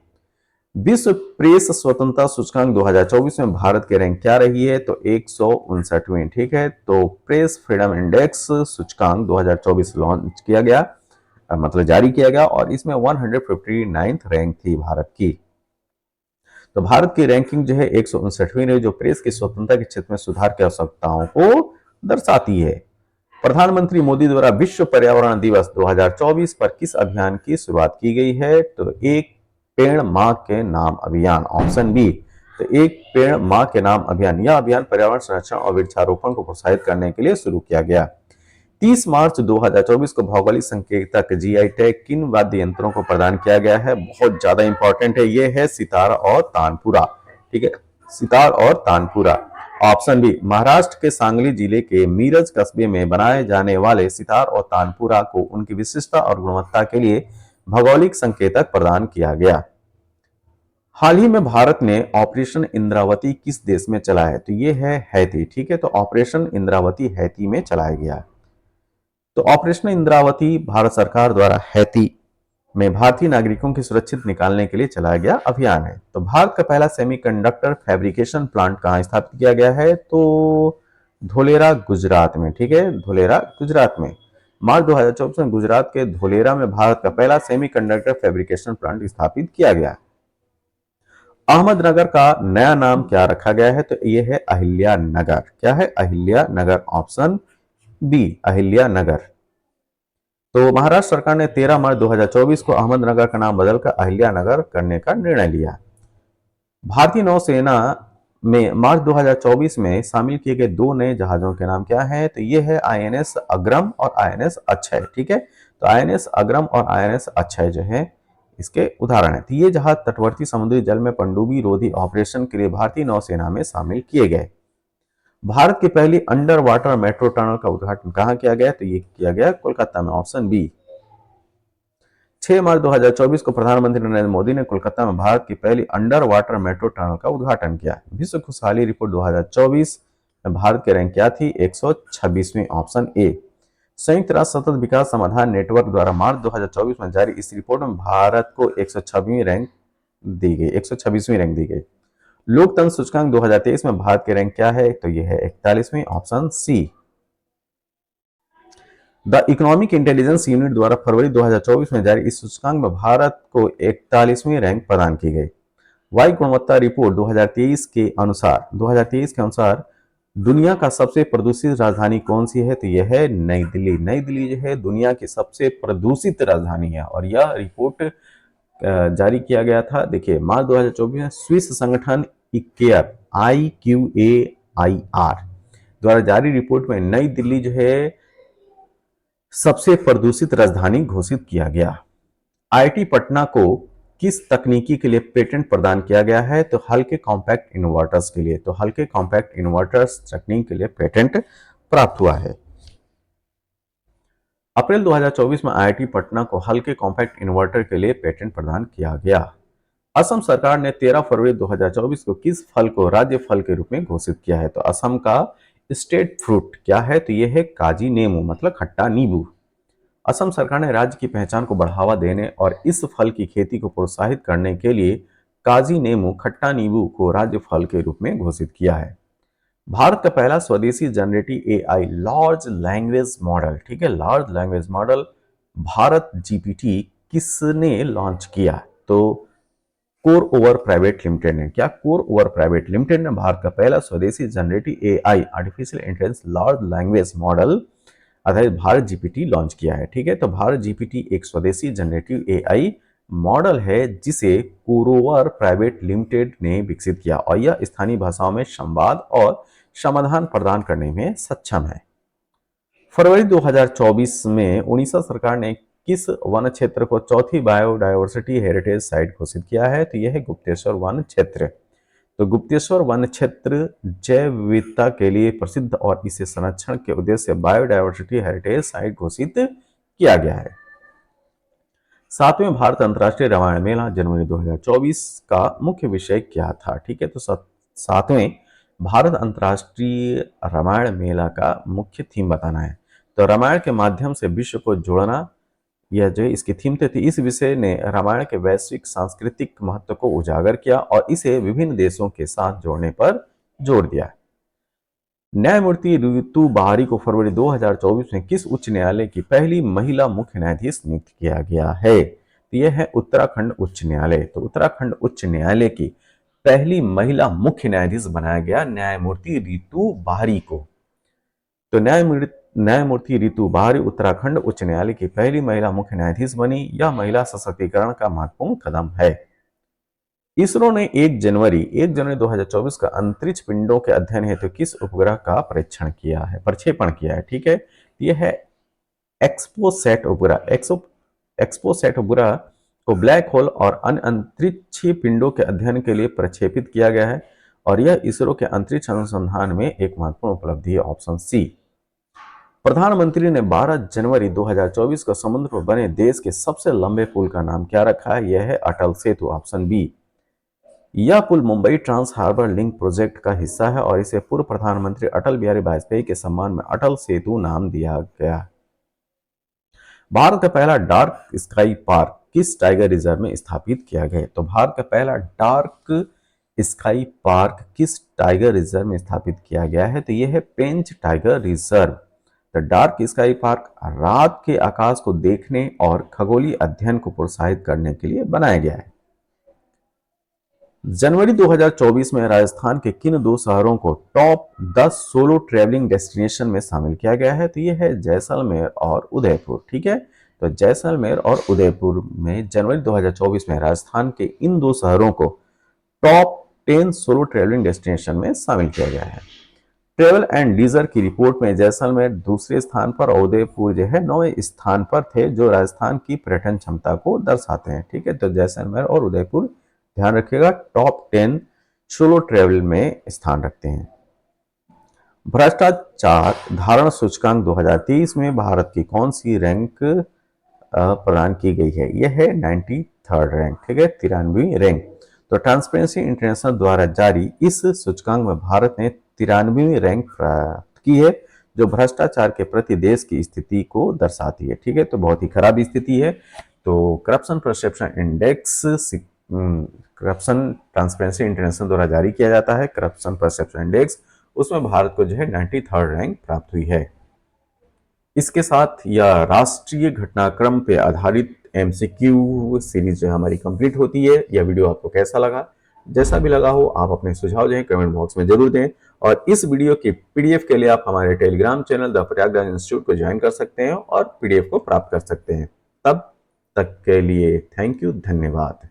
विश्व प्रेस स्वतंत्रता सूचकांक 2024 में भारत की रैंक क्या रही है? तो 159वीं। ठीक है, तो प्रेस फ्रीडम इंडेक्स सूचकांक 2024 लॉन्च किया गया, मतलब जारी किया गया, और इसमें 159th रैंक थी भारत की। तो भारत की रैंकिंग जो है 159वीं रही, जो प्रेस की स्वतंत्रता के क्षेत्र में सुधार की आवश्यकताओं को दर्शाती है। प्रधानमंत्री मोदी द्वारा विश्व पर्यावरण दिवस 2024 पर किस अभियान की शुरुआत की गई है? तो एक पेड़ मां के नाम अभियान, ऑप्शन बी। तो एक पेड़ मां के नाम अभियान, यह अभियान पर्यावरण संरक्षण और वृक्षारोपण को प्रोत्साहित करने के लिए शुरू किया गया। 30 मार्च 2024 को भौगोलिक संकेतक GI टैग किन वाद्य यंत्रों को प्रदान किया गया है? बहुत ज्यादा इंपॉर्टेंट है, ये है सितार और तानपुरा। ठीक है, सितार और तानपुरा, ऑप्शन बी। महाराष्ट्र के सांगली जिले के मीरज कस्बे में बनाए जाने वाले सितार और तानपुरा को उनकी विशिष्टता और गुणवत्ता के लिए भौगोलिक संकेतक प्रदान किया गया। हाल ही में भारत ने ऑपरेशन इंद्रावती किस देश में चलाया है? तो ये है हैती। ठीक है, तो ऑपरेशन इंद्रावती हैती में चलाया गया। तो ऑपरेशन इंद्रावती भारत सरकार द्वारा हैती में भारतीय नागरिकों की सुरक्षित निकालने के लिए चलाया गया अभियान है। तो भारत का पहला सेमीकंडक्टर फैब्रिकेशन प्लांट कहां स्थापित किया गया है? तो धोलेरा, गुजरात में। ठीक है, धोलेरा, गुजरात में। मार्च 2024 में गुजरात के धोलेरा में भारत का पहला सेमीकंडक्टर फैब्रिकेशन प्लांट स्थापित किया गया। अहमदनगर का नया नाम क्या रखा गया है? तो यह है अहिल्या नगर। क्या है? अहिल्या नगर, ऑप्शन बी, अहिल्या नगर। तो महाराष्ट्र सरकार ने 13 मार्च 2024 को अहमदनगर का नाम बदलकर अहिल्या नगर करने का निर्णय लिया। भारतीय नौसेना में मार्च 2024 में शामिल किए गए 2 नए जहाजों के नाम क्या हैं? तो ये है INS अग्रम और INS अक्षय। ठीक है, तो INS अग्रम और INS अक्षय जो है इसके उदाहरण है। तो ये जहाज तटवर्ती समुद्री जल में पनडुब्बी रोधी ऑपरेशन के लिए भारतीय नौसेना में शामिल किए गए। भारत की पहली अंडर वाटर मेट्रो टनल का उद्घाटन कहां किया गया? तो ये किया गया कोलकाता में, ऑप्शन बी। 6 मार्च 2024 को प्रधानमंत्री नरेंद्र मोदी ने कोलकाता में भारत की पहली अंडर वाटर मेट्रो टनल का उद्घाटन किया। विश्व खुशहाली रिपोर्ट 2024 में भारत की रैंक क्या थी? 126वीं, ऑप्शन ए। संयुक्त राष्ट्र सतत विकास समाधान नेटवर्क द्वारा मार्च 2024 में जारी इस रिपोर्ट में भारत को 126वीं रैंक दी गई, 126वीं रैंक दी गई। लोकतंत्र सूचकांक 2023 में भारत की रैंक क्या है? तो यह है 41वीं, option C. The Economic Intelligence Unit द्वारा फरवरी 2024 में जारी इस सूचकांक में भारत को 41वीं रैंक प्रदान की गई। वायु गुणवत्ता रिपोर्ट 2023 के अनुसार दुनिया का सबसे प्रदूषित राजधानी कौन सी है? तो यह है नई दिल्ली। नई दिल्ली जो है दुनिया की सबसे प्रदूषित राजधानी है और यह रिपोर्ट जारी किया गया था। देखिए मार्च 2024 में स्विस संगठन IQAIR द्वारा जारी रिपोर्ट में नई दिल्ली जो है सबसे प्रदूषित राजधानी घोषित किया गया। IIT पटना को किस तकनीकी के लिए पेटेंट प्रदान किया गया है? तो हल्के कॉम्पैक्ट इन्वर्टर्स के लिए। तो हल्के कॉम्पैक्ट इन्वर्टर्स तकनीक के लिए पेटेंट प्राप्त हुआ है। अप्रैल 2024 में IIT पटना को हल्के कॉम्पैक्ट इन्वर्टर के लिए पेटेंट प्रदान किया गया। असम सरकार ने 13 फरवरी 2024 को किस फल को राज्य फल के रूप में घोषित किया है? तो असम का स्टेट फ्रूट क्या है? तो यह है काजी नींबू, मतलब खट्टा नींबू। असम सरकार ने राज्य की पहचान को बढ़ावा देने और इस फल की खेती को प्रोत्साहित करने के लिए काजी नींबू, खट्टा नींबू को राज्य फल के रूप में घोषित किया है। भारत का पहला स्वदेशी generative AI large language model, ठीक है, large language model Bharat GPT किसने लॉन्च किया? तो कोर ओवर प्राइवेट लिमिटेड ने। क्या? कोर ओवर प्राइवेट लिमिटेड ने भारत का पहला स्वदेशी generative AI artificial intelligence large language model आधारित भारत GPT लॉन्च किया है। ठीक है, तो भारत GPT एक स्वदेशी जनरेटिव AI मॉडल है जिसे कोरोवर प्राइवेट लिमिटेड ने विकसित किया और यह स्थानीय भाषाओं में संवाद और समाधान प्रदान करने में सक्षम है। फरवरी 2024 में उड़ीसा सरकार ने किस वन क्षेत्र को चौथी बायोडायवर्सिटी हेरिटेज साइट घोषित किया है? तो यह है गुप्तेश्वर वन क्षेत्र। तो गुप्तेश्वर वन क्षेत्र जैव विविधता के लिए प्रसिद्ध और इसे संरक्षण के उद्देश्य से बायोडायवर्सिटी हेरिटेज साइट घोषित किया गया है। 7वें भारत अंतर्राष्ट्रीय रामायण मेला जनवरी 2024 का मुख्य विषय क्या था? ठीक है, तो 7वें भारत अंतर्राष्ट्रीय रामायण मेला का मुख्य थीम बताना है। तो रामायण के माध्यम से विश्व को जोड़ना, यह जो इसकी थीम थी। इस विषय ने रामायण के वैश्विक सांस्कृतिक महत्व को उजागर किया और इसे विभिन्न देशों के साथ जोड़ने पर जोर दिया। न्यायमूर्ति ऋतु बहारी को फरवरी 2024 में किस उच्च न्यायालय की पहली महिला मुख्य न्यायाधीश नियुक्त किया गया है? तो यह है उत्तराखंड उच्च न्यायालय। तो उत्तराखंड उच्च न्यायालय की पहली महिला मुख्य न्यायाधीश बनाया गया न्यायमूर्ति ऋतु बहारी को। तो न्यायमूर्ति ऋतु बहारी उत्तराखंड उच्च न्यायालय की पहली महिला मुख्य न्यायाधीश बनी। यह महिला सशक्तिकरण का महत्वपूर्ण कदम है। इसरो ने 1 जनवरी 2024 का अंतरिक्ष पिंडों के अध्ययन हेतु किस उपग्रह का प्रक्षेपण किया है? ठीक है, यह है एक्सपोसैट उपग्रह। एक्सपोसैट उपग्रह को ब्लैक होल और अन्य अंतरिक्षीय पिंडों के अध्ययन के लिए प्रक्षेपित किया गया है और यह इसरो के अंतरिक्ष अनुसंधान में एक महत्वपूर्ण उपलब्धि है, ऑप्शन सी। प्रधानमंत्री ने 12 जनवरी 2024 को समुद्र पर बने देश के सबसे लंबे पुल का नाम क्या रखा है? यह है अटल सेतु, ऑप्शन बी। यह पुल Mumbai trans harbour link project का हिस्सा है और इसे पूर्व प्रधानमंत्री अटल बिहारी वाजपेयी के सम्मान में अटल सेतु नाम दिया गया। भारत का पहला डार्क स्काई पार्क किस टाइगर रिजर्व में स्थापित किया गया? तो भारत का पहला डार्क स्काई पार्क किस टाइगर रिजर्व में स्थापित किया गया है? तो यह है Pench tiger reserve. The dark sky park रात के आकाश को देखने और खगोलीय अध्ययन को प्रोत्साहित करने के लिए बनाया गया है। जनवरी 2024 में राजस्थान के किन 2 शहरों को टॉप 10 सोलो ट्रैवलिंग डेस्टिनेशन में शामिल किया गया है? तो यह है जैसलमेर और उदयपुर। ठीक है, तो जैसलमेर और उदयपुर में जनवरी 2024 में राजस्थान के इन 2 शहरों को टॉप 10 सोलो ट्रैवलिंग डेस्टिनेशन में शामिल किया गया है। ट्रेवल एंड लीजर की रिपोर्ट में जैसलमेर दूसरे स्थान पर और उदयपुर जो है 9वें स्थान पर थे, जो राजस्थान की पर्यटन क्षमता को दर्शाते हैं। ठीक है, तो जैसलमेर और उदयपुर ध्यान रखिएगा टॉप 10 सोलो ट्रेवल में स्थान रखते हैं। भ्रष्टाचार धारण सूचकांक 2023 में भारत की कौन सी रैंक प्रदान की गई है? यह है 93rd रैंक। ठीक है, 93वीं रैंक। तो ट्रांसपेरेंसी इंटरनेशनल द्वारा जारी इस सूचकांक में भारत ने 93वीं रैंक प्राप्त की है, जो भ्रष्टाचार के प्रति देश की स्थिति को दर्शाती है। ठीक है, तो बहुत ही खराब स्थिति है। तो corruption perception index corruption transparency international द्वारा जारी किया जाता है, करप्शन परसेप्शन इंडेक्स, उसमें भारत को जो है 93rd रैंक प्राप्त हुई है। इसके साथ यह राष्ट्रीय घटनाक्रम पे आधारित एमसीक्यू सीरीज जो है हमारी कंप्लीट होती है। यह वीडियो आपको कैसा लगा? जैसा भी लगा हो आप अपने सुझाव जो है कमेंट बॉक्स में जरूर दें, और इस वीडियो की पीडीएफ के लिए आप हमारे Telegram channel the Prayagraj institute को ज्वाइन कर सकते हैं और पीडीएफ को प्राप्त कर सकते हैं। तब तक के लिए थैंक यू, धन्यवाद।